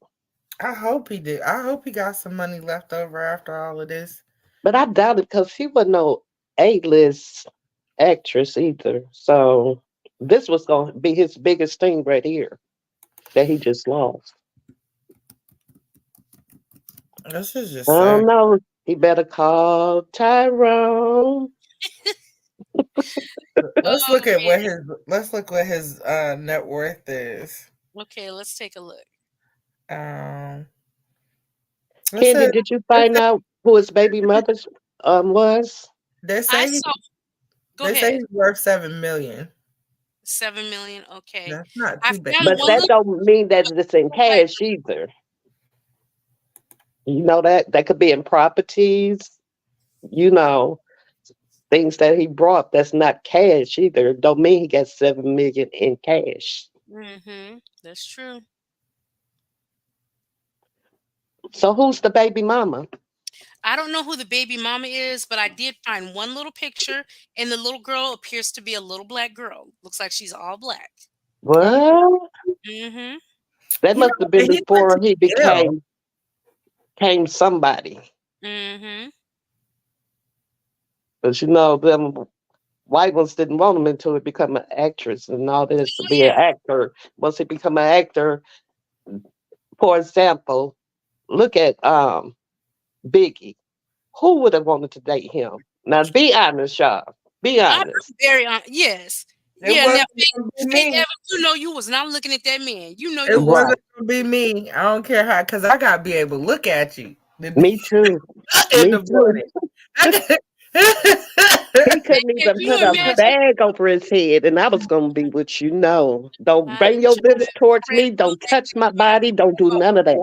I hope he did. I hope he got some money left over after all of this. But I doubt it because he wasn't no A-list actress either. So this was going to be his biggest thing right here that he just lost. This is I just sad. don't know. He better call Tyrone. Let's Oh look at man. what his net worth is. Okay, let's take a look. Um, it Candy, says did you find out who his baby mother was? they I say he, saw. Go they say ahead. he's worth 7 million. 7 million. Okay. That's not I too bad. found But one that little don't mean that it's in like cash either. You know that could be in properties, you know, things that he brought that's not cash either. Don't mean he got 7 million in cash. That's true. So who's the baby mama? I don't know who the baby mama is, but I did find one little picture, and the little girl appears to be a little black girl. Looks like she's all black. Oh, Well, Mm-hmm. that must have been and he went before to he Yale. became somebody. Mm-hmm. But you know, them white ones didn't want him until he become an actress and all this to Oh be an yeah. actor. Once he become an actor, for example, look at Biggie. Who would have wanted to date him? Now be honest, y'all. Be I'm honest. very yes. It Yeah, now wasn't gonna be Faith me. Evans, you know you was not looking at that man. You know It you was Right. wasn't gonna be me. I don't care how, because I gotta be able to look at you in Me too. Me the too. morning. I He man, couldn't can even you put a imagine? bag over his head, and I was gonna be what you know. Don't I bring your lips towards credit me. on Don't that touch my body. Don't do none of that.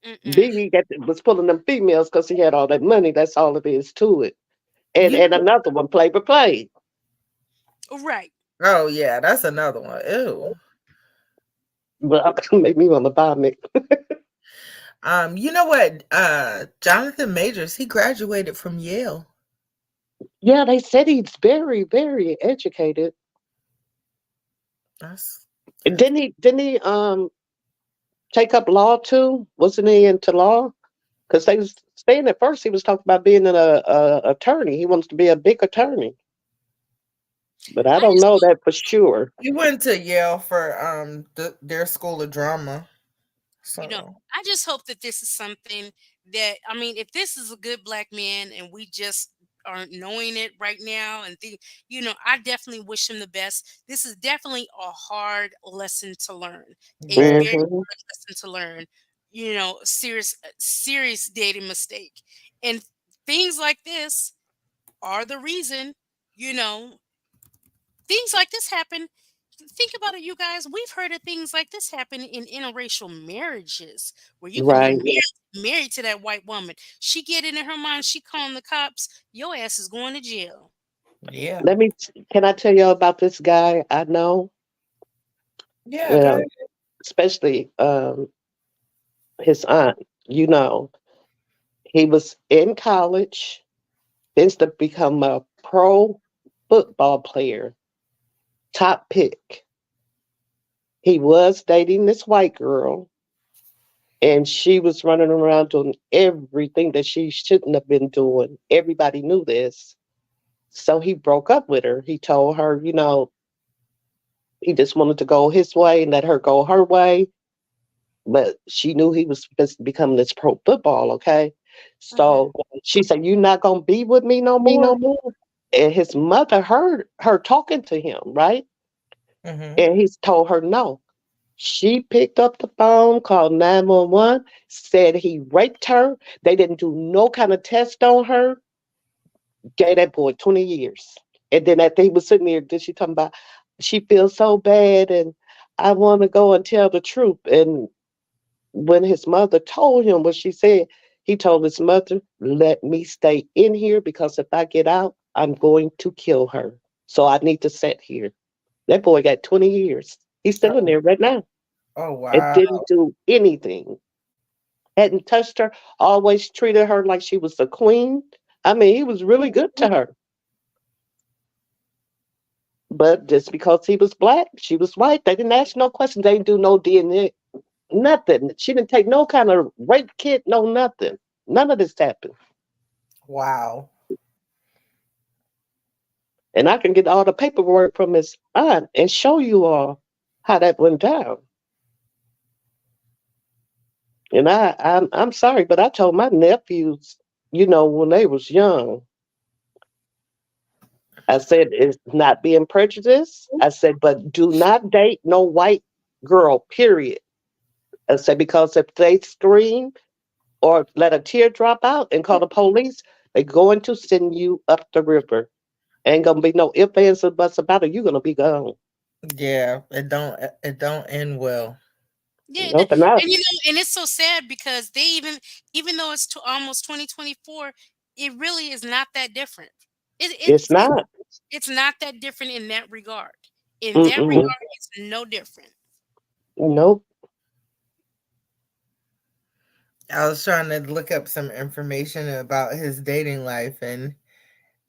Mm-mm. Biggie was pulling them females because he had all that money. That's all it is to it. And you and know, another one, play for play. Right. oh yeah, that's another one. Ew. But make me want to vomit. You know what? Jonathan Majors, he graduated from Yale. Yeah, they said he's very, very educated. That's And that's didn't he take up law too? Wasn't he into law? Because they was saying at first he was talking about being a attorney. He wants to be a big attorney, but I I don't just know that for sure. he went to Yale for their school of drama. you know, So I just hope that this is something that I mean, if this is a good black man and we just aren't knowing it right now and think, I definitely wish him the best. This is definitely a hard lesson to learn. A very very Hmm. hard lesson to learn. Serious dating mistake. And things like this are the reason, you know, things like this happen. Think about it, you guys. We've heard of things like this happen in interracial marriages where you can be Right. married to that white woman. She get it in her mind, she calling the cops, your ass is going to jail. yeah. Can I tell you about this guy I know? Yeah, go ahead. Well, especially his aunt. You know, he was in college, then to become a pro football player, top pick. He was dating this white girl, And she was running around doing everything that she shouldn't have been doing. Everybody knew this. So he broke up with her. He told her, he just wanted to go his way and let her go her way. But she knew he was just becoming this pro football, okay? Mhm. So she said, "You not gonna be with me no Me more?" no more. And his mother heard her talking to him, right? Mhm. And he's told her no. She picked up the phone, called 911, said he raped her. They didn't do no kind of test on her. Gave that boy 20 years. And then after he was sitting there, did she talking about she feels so bad and I want to go and tell the truth. And when his mother told him what she said, he told his mother, "Let me stay in here because if I get out, I'm going to kill her. So I need to sit here." That boy got 20 years. He's still in Oh, there right now. oh It wow. didn't do anything. Hadn't touched her, always treated her like she was the queen. I mean, he was really good to her. But just because he was black, she was white. They didn't ask no questions. They didn't do no DNA, nothing. She didn't take no kind of rape kit, no nothing. None of this happened. Wow. And I can get all the paperwork from his aunt and show you all how that went down. And I'm sorry, but I told my nephews, when they was young, I said it's not being prejudiced. I said, but do not date no white girl, period. I said, because if they scream or let a tear drop out and call the police, they're going to send you up the river. Ain't gonna be no ifs, ands, or buts about it. You're gonna be gone. Yeah, it don't end well. Yeah, Nope. And I, and and it's so sad because they even though it's to almost 2024, it really is not that different. It, it's it's it's not. it's not that different in that regard. In that Mm-mm. regard, it's no different. Nope. I was trying to look up some information about his dating life, and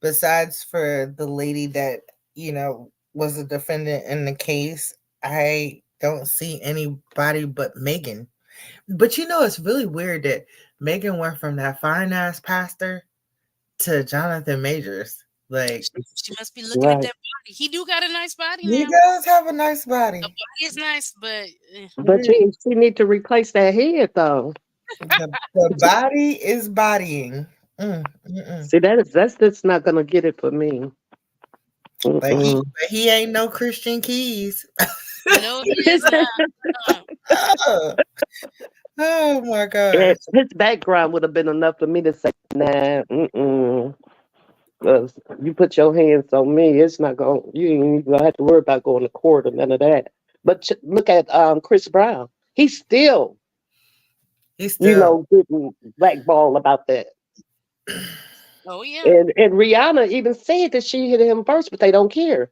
besides for the lady that, was a defendant in the case, I don't see anybody but Megan. But it's really weird that Megan went from that fine ass pastor to Jonathan Majors. Like, She must be looking at Right. that body. He do got a nice body he now. does have a nice The body. body is nice, but But she need to replace that head though. The body is bodying. Mm. See, that's just not gonna get it for me. But he Mm-mm. but he ain't no Christian Keys. no, he is not. Uh, Oh, oh my gosh. And his background would have been enough for me to say, nah, mm-mm. 'Cause you put your hands on me, it's not going. You ain't even gonna have to worry about going to court or none of that. But look at Chris Brown. He's still, He's still getting blackballed about that. oh yeah, And Rihanna even said that she hit him first, but they don't care.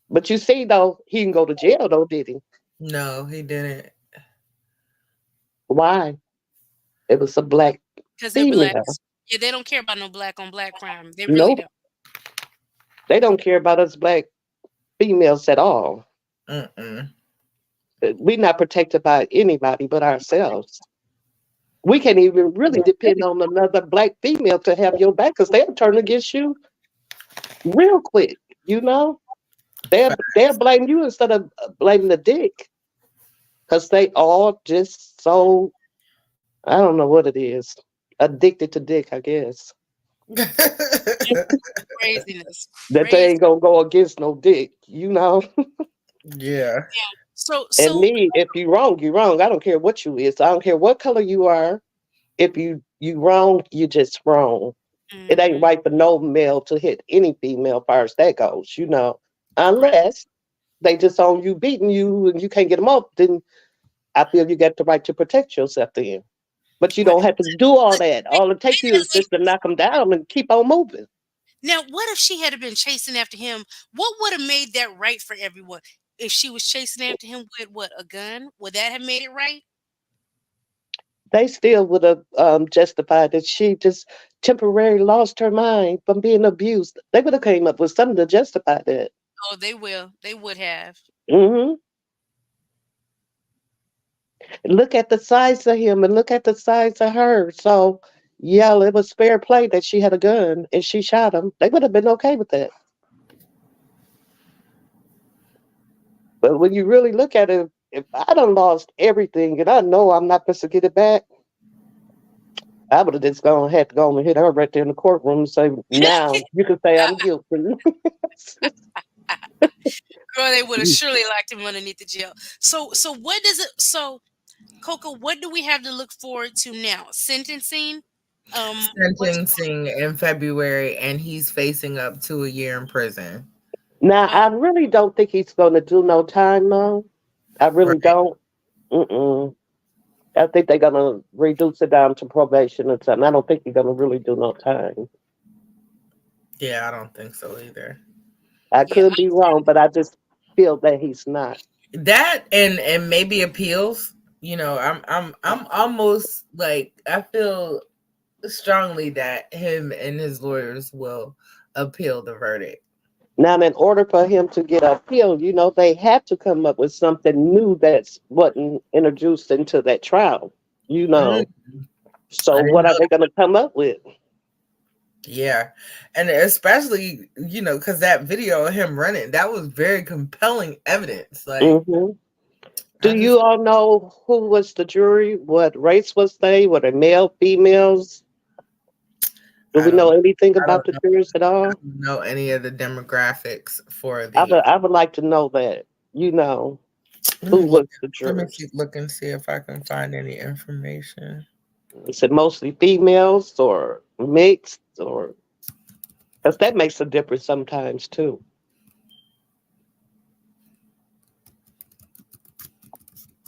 But you see, though, he can go to jail, though, did he? no, he didn't. Why? It was a black because they're female. blacks. Yeah, they don't care about no black on black crime. They really Nope, don't. they don't care about us black females at all. Mm-mm. We're not protected by anybody but ourselves. We can't even really depend on another black female to have your back because they'll turn against you real quick. You know, they'll blame you instead of blaming the dick because they all just so I don't know what it is, addicted to dick, I guess. Craziness, That they crazy. ain't gonna go against no dick, you know. Yeah. So And so me, if you wrong, you wrong. I don't care what you is. I don't care what color you are. If you wrong, you just wrong. It ain't mhm. right for no male to hit any female far as that goes, unless they just on you beating you and you can't get them up, then I feel you got the right to protect yourself then. But you Right. don't have to do all But that. All it takes maybe you that is lady just to was knock them down and keep on moving. now. What if she had been chasing after him? What would have made that right for everyone? If she was chasing after him with what a gun, would that have made it right? They still would have justified that she just temporarily lost her mind from being abused. They would have came up with something to justify that. Oh, they will. They would have. Hmm. Look at the size of him and look at the size of her. So, yeah, it was fair play that she had a gun and she shot him. They would have been okay with that. But when you really look at it, if I done lost everything and I know I'm not supposed to get it back, I would have just gone had to go and hit her right there in the courtroom and say, now you can say I'm guilty. Girl, they would have surely locked him underneath the jail. So what does it? So Coco, what do we have to look forward to now? Sentencing. What's Sentencing in February, and he's facing up to a year in prison. Now, oh I really don't think he's going to do no time, though. I really Right. don't. Mm-mm. I think they're going to reduce it down to probation or something. I don't think he's going to really do no time. Yeah, I don't think so either. I yeah, could be wrong, but I just feel that he's not. That and maybe appeals. I'm almost like I feel strongly that him and his lawyers will appeal the verdict. Now, in order for him to get appeal, they have to come up with something new that's wasn't introduced into that trial. You Mm, know. So I didn't what are know. they going to come up with? Yeah, and especially because that video of him running, that was very compelling evidence. Like Hmm. Do I just you all know who was the jury? What race was they? Were they male, females? Do I we don't know anything I about don't the jurors at all? know any of the demographics for I the. would, I would like to know that. You know, Let who me look. was the Let me jurors? look and see if I can find any information. Is it mostly females or mixed or? Because that makes a difference sometimes too.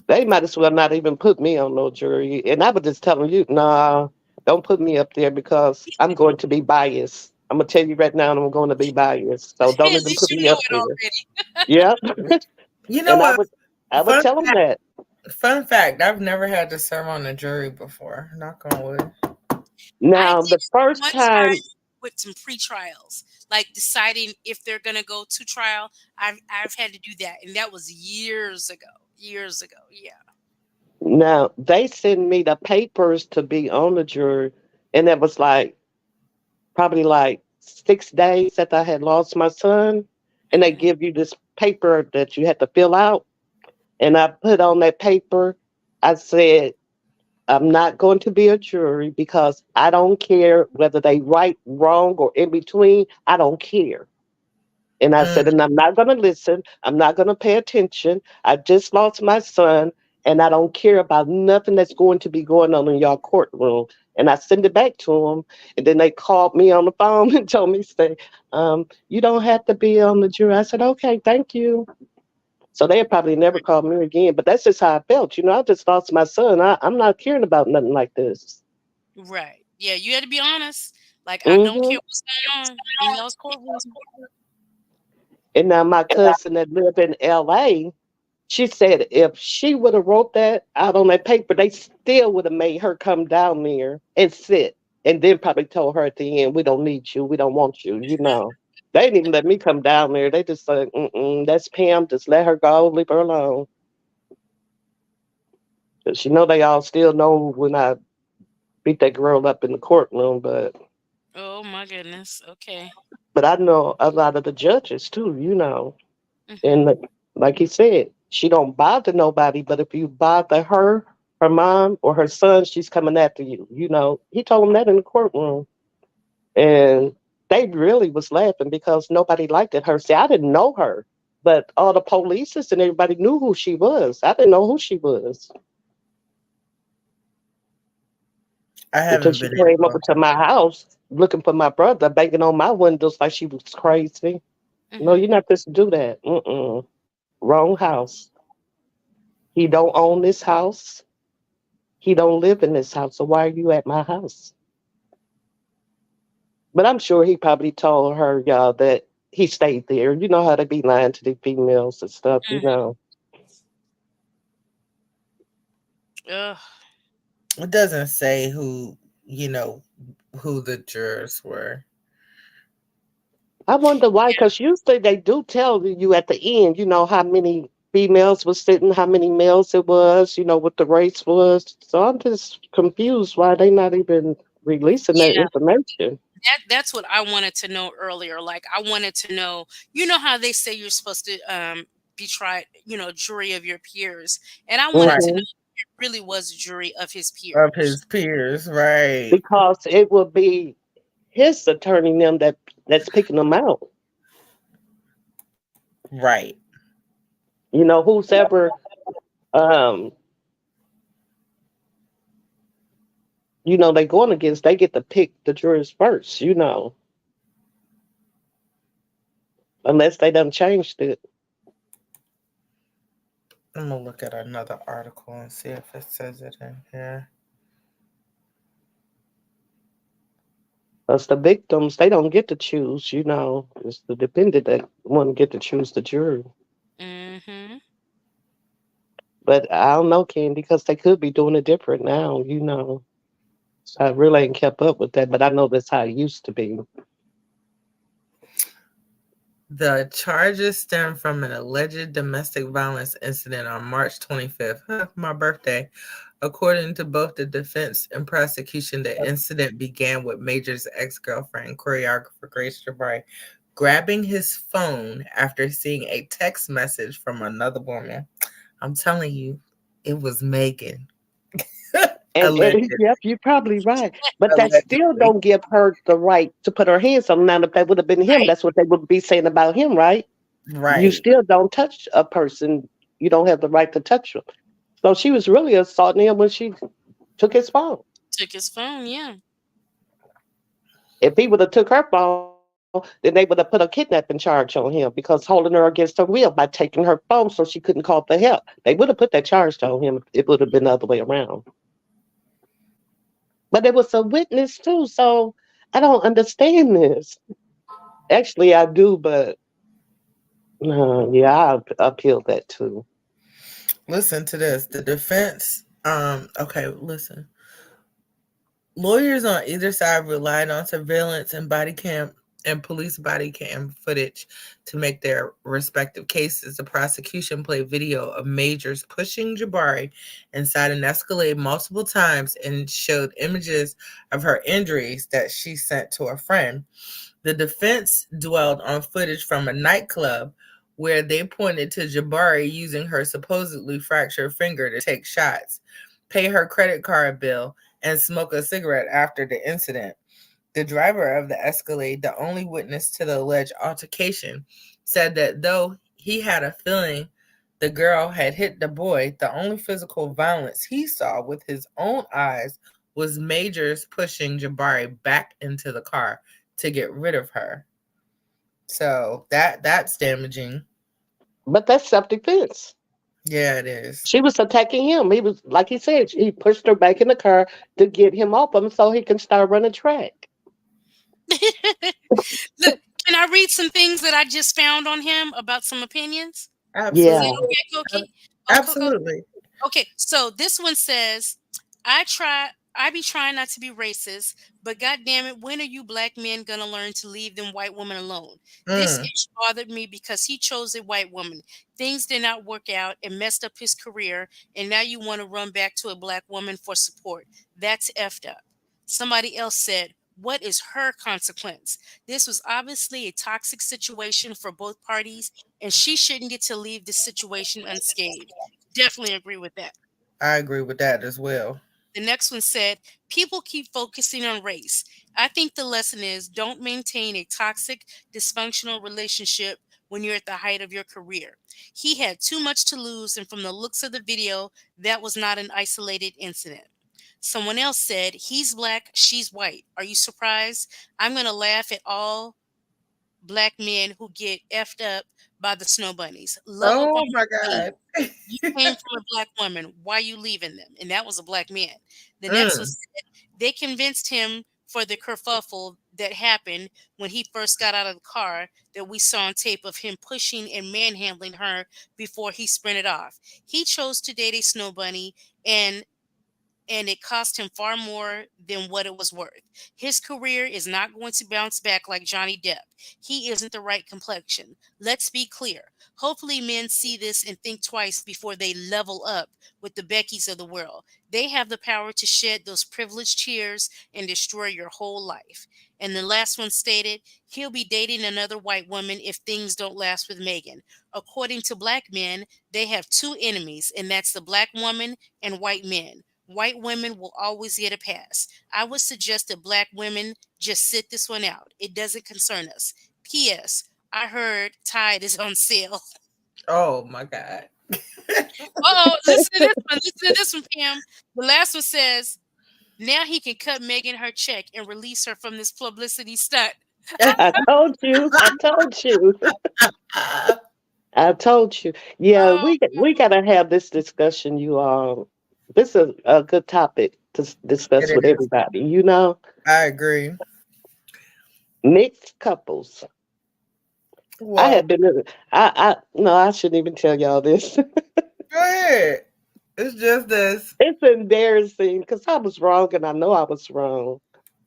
They might as well not even put me on no jury. And I would just tell them, nah, don't put me up there because I'm going to be biased. I'm gonna tell you right now, I'm going to be biased. So don't at even least put you me know up it there. already. Yeah, You know and I what? would, I would Fun tell them that. fun fact: I've never had to serve on a jury before. Knock on wood. I Now, did the it first one time time, with some pre-trials, like deciding if they're gonna go to trial. I've had to do that, and that was years ago. Years ago, yeah. now they sent me the papers to be on the jury, and it was like probably like 6 days after I had lost my son, and they Hmm. give you this paper that you had to fill out. And I put on that paper, I said, I'm not going to be a jury because I don't care whether they right, wrong, or in between. I don't care. And I Mm, said, and I'm not going to listen. I'm not going to pay attention. I just lost my son, and I don't care about nothing that's going to be going on in your courtroom. And I sent it back to them. And then they called me on the phone and told me, say, you don't have to be on the jury. I said, okay, thank you. So they probably never called me again. But that's just how I felt. I just lost my son. I'm not caring about nothing like this. Right. Yeah, you had to be honest. Like I don't Hmm. care what's going on in y'all's courtroom. And now my cousin that live in LA, she said if she would have wrote that out on that paper, they still would have made her come down there and sit, and then probably told her at the end, "We don't need you. We don't want you." They didn't even let me come down there. They just said, "Mm-mm, that's Pam. Just let her go. Leave her alone." 'Cause they all still know when I beat that girl up in the courtroom, Oh my goodness. Okay. but I know a lot of the judges too. Hmm. And like he said, she don't bother nobody, but if you bother her, her mom, or her son, she's coming after you. He told them that in the courtroom. And they really was laughing because nobody liked it. Her. See, I didn't know her, but all the police and everybody knew who she was. I didn't know who she was I until haven't she been came able. over to my house looking for my brother, banging on my windows like she was crazy. No, Hmm. you're not supposed to do that. Mm-mm. Wrong house. He don't own this house. He don't live in this house, so why are you at my house? But I'm sure he probably told her, y'all, that he stayed there. You know how they be lying to the females and stuff. Ugh. It doesn't say you know, who the jurors were. I wonder why, because usually they do tell you at the end, how many. females was sitting, how many males it was, what the race was. So I'm just confused why they not even releasing that Yeah, information. that's what I wanted to know earlier. Like I wanted to know, you know how they say you're supposed to be tried, jury of your peers, and I wanted Right. to know Hmm. if it really was a jury of his Of peers. his peers, right. Because it will be his attorney them that's picking them out. Right. Who's ever um they going against, they get to pick the jurors first, unless they done changed it. I'm gonna look at another article and see if it says it in here. Because the victims, they don't get to choose, It's the defendant that want to get to choose the jury. Mm-hmm. But I don't know, Candy, because they could be doing it different now, So I really ain't kept up with that, but I know that's how it used to be. The charges stem from an alleged domestic violence incident on March 25th, my birthday. According to both the defense and prosecution, the incident began with Major's ex-girlfriend, choreographer Grace Jabari, grabbing his phone after seeing a text message from another woman. I'm telling you, it was Megan. And Alleged, yep, you're probably right. But that still allegedly. don't give her the right to put her hands on him. Now, if that would have been him, Right. that's what they would be saying about him, right? You Right. still don't touch a person. You don't have the right to touch them. So she was really assaulting him when she took his phone. Took his phone. Yeah. If he would have took her phone, then they would have put a kidnapping charge on him because holding her against her will by taking her phone so she couldn't call for help. They would have put that charge on him. It would have been the other way around. But it was a witness too, so I don't understand this. Actually, I do, but yeah, I appeal that too. Listen to this. The defense, okay, listen. Lawyers on either side relied on surveillance and body cam and police body cam footage to make their respective cases. The prosecution played video of Majors pushing Jabari inside an Escalade multiple times and showed images of her injuries that she sent to a friend. The defense dwelled on footage from a nightclub where they pointed to Jabari using her supposedly fractured finger to take shots, pay her credit card bill, and smoke a cigarette after the incident. The driver of the Escalade, the only witness to the alleged altercation, said that though he had a feeling the girl had hit the boy, the only physical violence he saw with his own eyes was Majors pushing Jabari back into the car to get rid of her. So that's damaging. But that's self-defense. Yeah, it is. She was attacking him. He was, like he said, he pushed her back in the car to get him off him so he can start running track. Look, can I read some things that I just found on him about some opinions? Is that Yeah. Absolutely. okay, Cokie? Oh, Absolutely. okay, so this one says, I be trying not to be racist, but god damn it, when are you black men gonna learn to leave them white women alone? This Mm, issue bothered me because he chose a white woman. Things did not work out and messed up his career, and now you want to run back to a black woman for support. That's effed up. Somebody else said, what is her consequence? This was obviously a toxic situation for both parties, and she shouldn't get to leave this situation unscathed. Definitely agree with that. I agree with that as well. The next one said, people keep focusing on race. I think the lesson is don't maintain a toxic, dysfunctional relationship when you're at the height of your career. He had too much to lose, and from the looks of the video, that was not an isolated incident. Someone else said, he's black, she's white. Are you surprised? I'm going to laugh at all black men who get effed up by the snow bunnies. Level Oh ball my queen. God. You came from a black woman. Why you leaving them? And that was a black man. The next Mm, was they convinced him for the kerfuffle that happened when he first got out of the car that we saw on tape of him pushing and manhandling her before he sprinted off. He chose to date a snow bunny and and it cost him far more than what it was worth. His career is not going to bounce back like Johnny Depp. He isn't the right complexion. Let's be clear. Hopefully, men see this and think twice before they level up with the Beckys of the world. They have the power to shed those privileged tears and destroy your whole life. And the last one stated, he'll be dating another white woman if things don't last with Megan. According to black men, they have two enemies, and that's the black woman and white men. White women will always get a pass. I would suggest that black women just sit this one out. It doesn't concern us. P.S. I heard Tide is on sale. Oh my God. Oh, listen to this one. Listen to this one, Pam. The last one says, now he can cut Megan her check and release her from this publicity stunt. I told you. I told you. I told you. Yeah, Oh, we gotta have this discussion. You all, this is a good topic to discuss It with is. everybody. You know, I agree. mixed couples. I Well, had been. I no, I shouldn't even tell y'all this. go ahead. It's just this. It's embarrassing because I was wrong and I know I was wrong.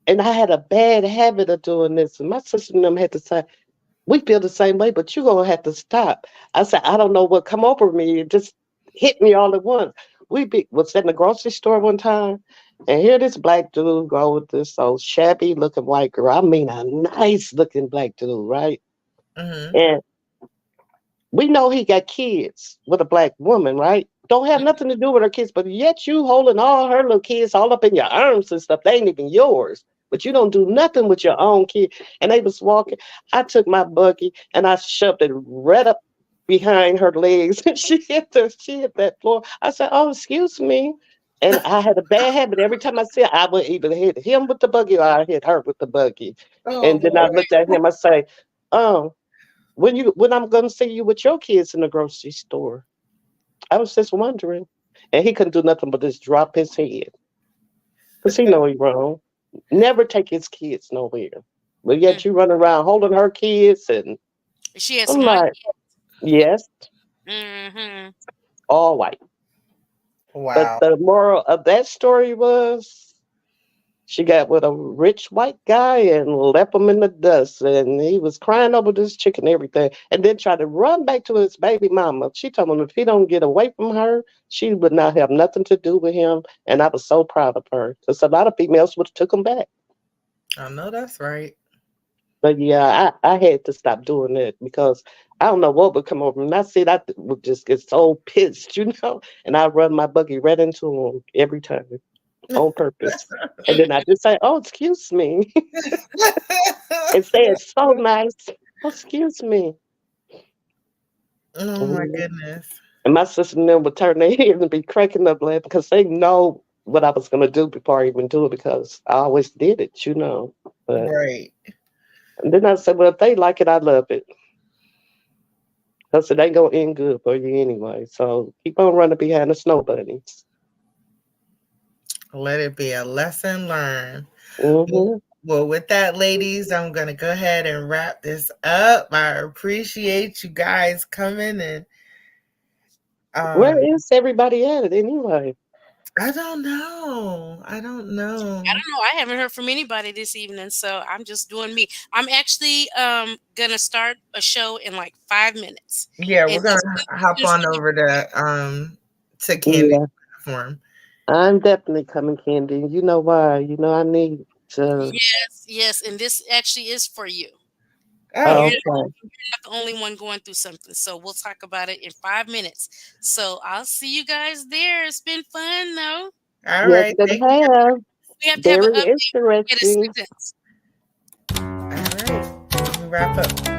And I had a bad habit of doing this. And my sister and them had to say, we feel the same way, but you're going to have to stop. I said, I don't know what come over me. It just hit me all at once. Was in the grocery store one time, and here this black dude go with this old shabby looking white girl. I mean, a nice looking black dude, right? Hmm. And we know he got kids with a black woman, right? Don't have nothing to do with her kids, but yet you holding all her little kids all up in your arms and stuff. They ain't even yours. But you don't do nothing with your own kid. And they was walking. I took my buggy and I shoved it right up behind her legs. And she hit that floor. I said, oh, excuse me. And I had a bad habit. Every time I see her, I would either hit him with the buggy or I hit her with the buggy. Oh And then I boy. looked at him, I say, oh, when I'm gonna see you with your kids in the grocery store. I was just wondering. And he couldn't do nothing but just drop his head. Because he know he wrong. Never take his kids nowhere. But mm. yet you run around holding her kids and She has I'm some white like, yes, kids. Hmm. all white. But Wow. the moral of that story was she got with a rich white guy and left him in the dust. And he was crying over this chick and everything. And then tried to run back to his baby mama. She told him if he don't get away from her, she would not have nothing to do with him. And I was so proud of her. Because a lot of females would have took him back. I know that's right. But yeah, I had to stop doing that because I don't know what would come over me. And I said I would just get so pissed, and I run my buggy right into him every time on purpose. And then I just say, oh, excuse me. And say it so nice. Oh, excuse me. Oh my Mhm. goodness. And my sister and them would turn their heads and be cracking up laughing because they know what I was going to do before I even do it because I always did it. But Right. and then I said, well, if they like it, I love it. Because it ain't going to end good for you anyway. So keep on running behind the snow bunnies. Let it be a lesson learned. Well, Hmm. well, with that, ladies, I'm going to go ahead and wrap this up. I appreciate you guys coming and Where um is everybody at anyway? I don't know. I don't I know. don't know. I haven't heard from anybody this evening, so I'm just doing me. I'm actually gonna start a show in like 5 minutes, Yeah, and we're gonna as hop soon as on we get over to Candy Yeah, platform. I'm definitely coming, Candy. You know why? I need to. yes, yes, and this actually is for you. Oh, You're Okay. not the only one going through something, so we'll talk about it in 5 minutes. So I'll see you guys there. It's been fun, though. all Yes, right. good Thank you. have. We have to have an Very update. Get a interesting. sentence. All right. Let me wrap up.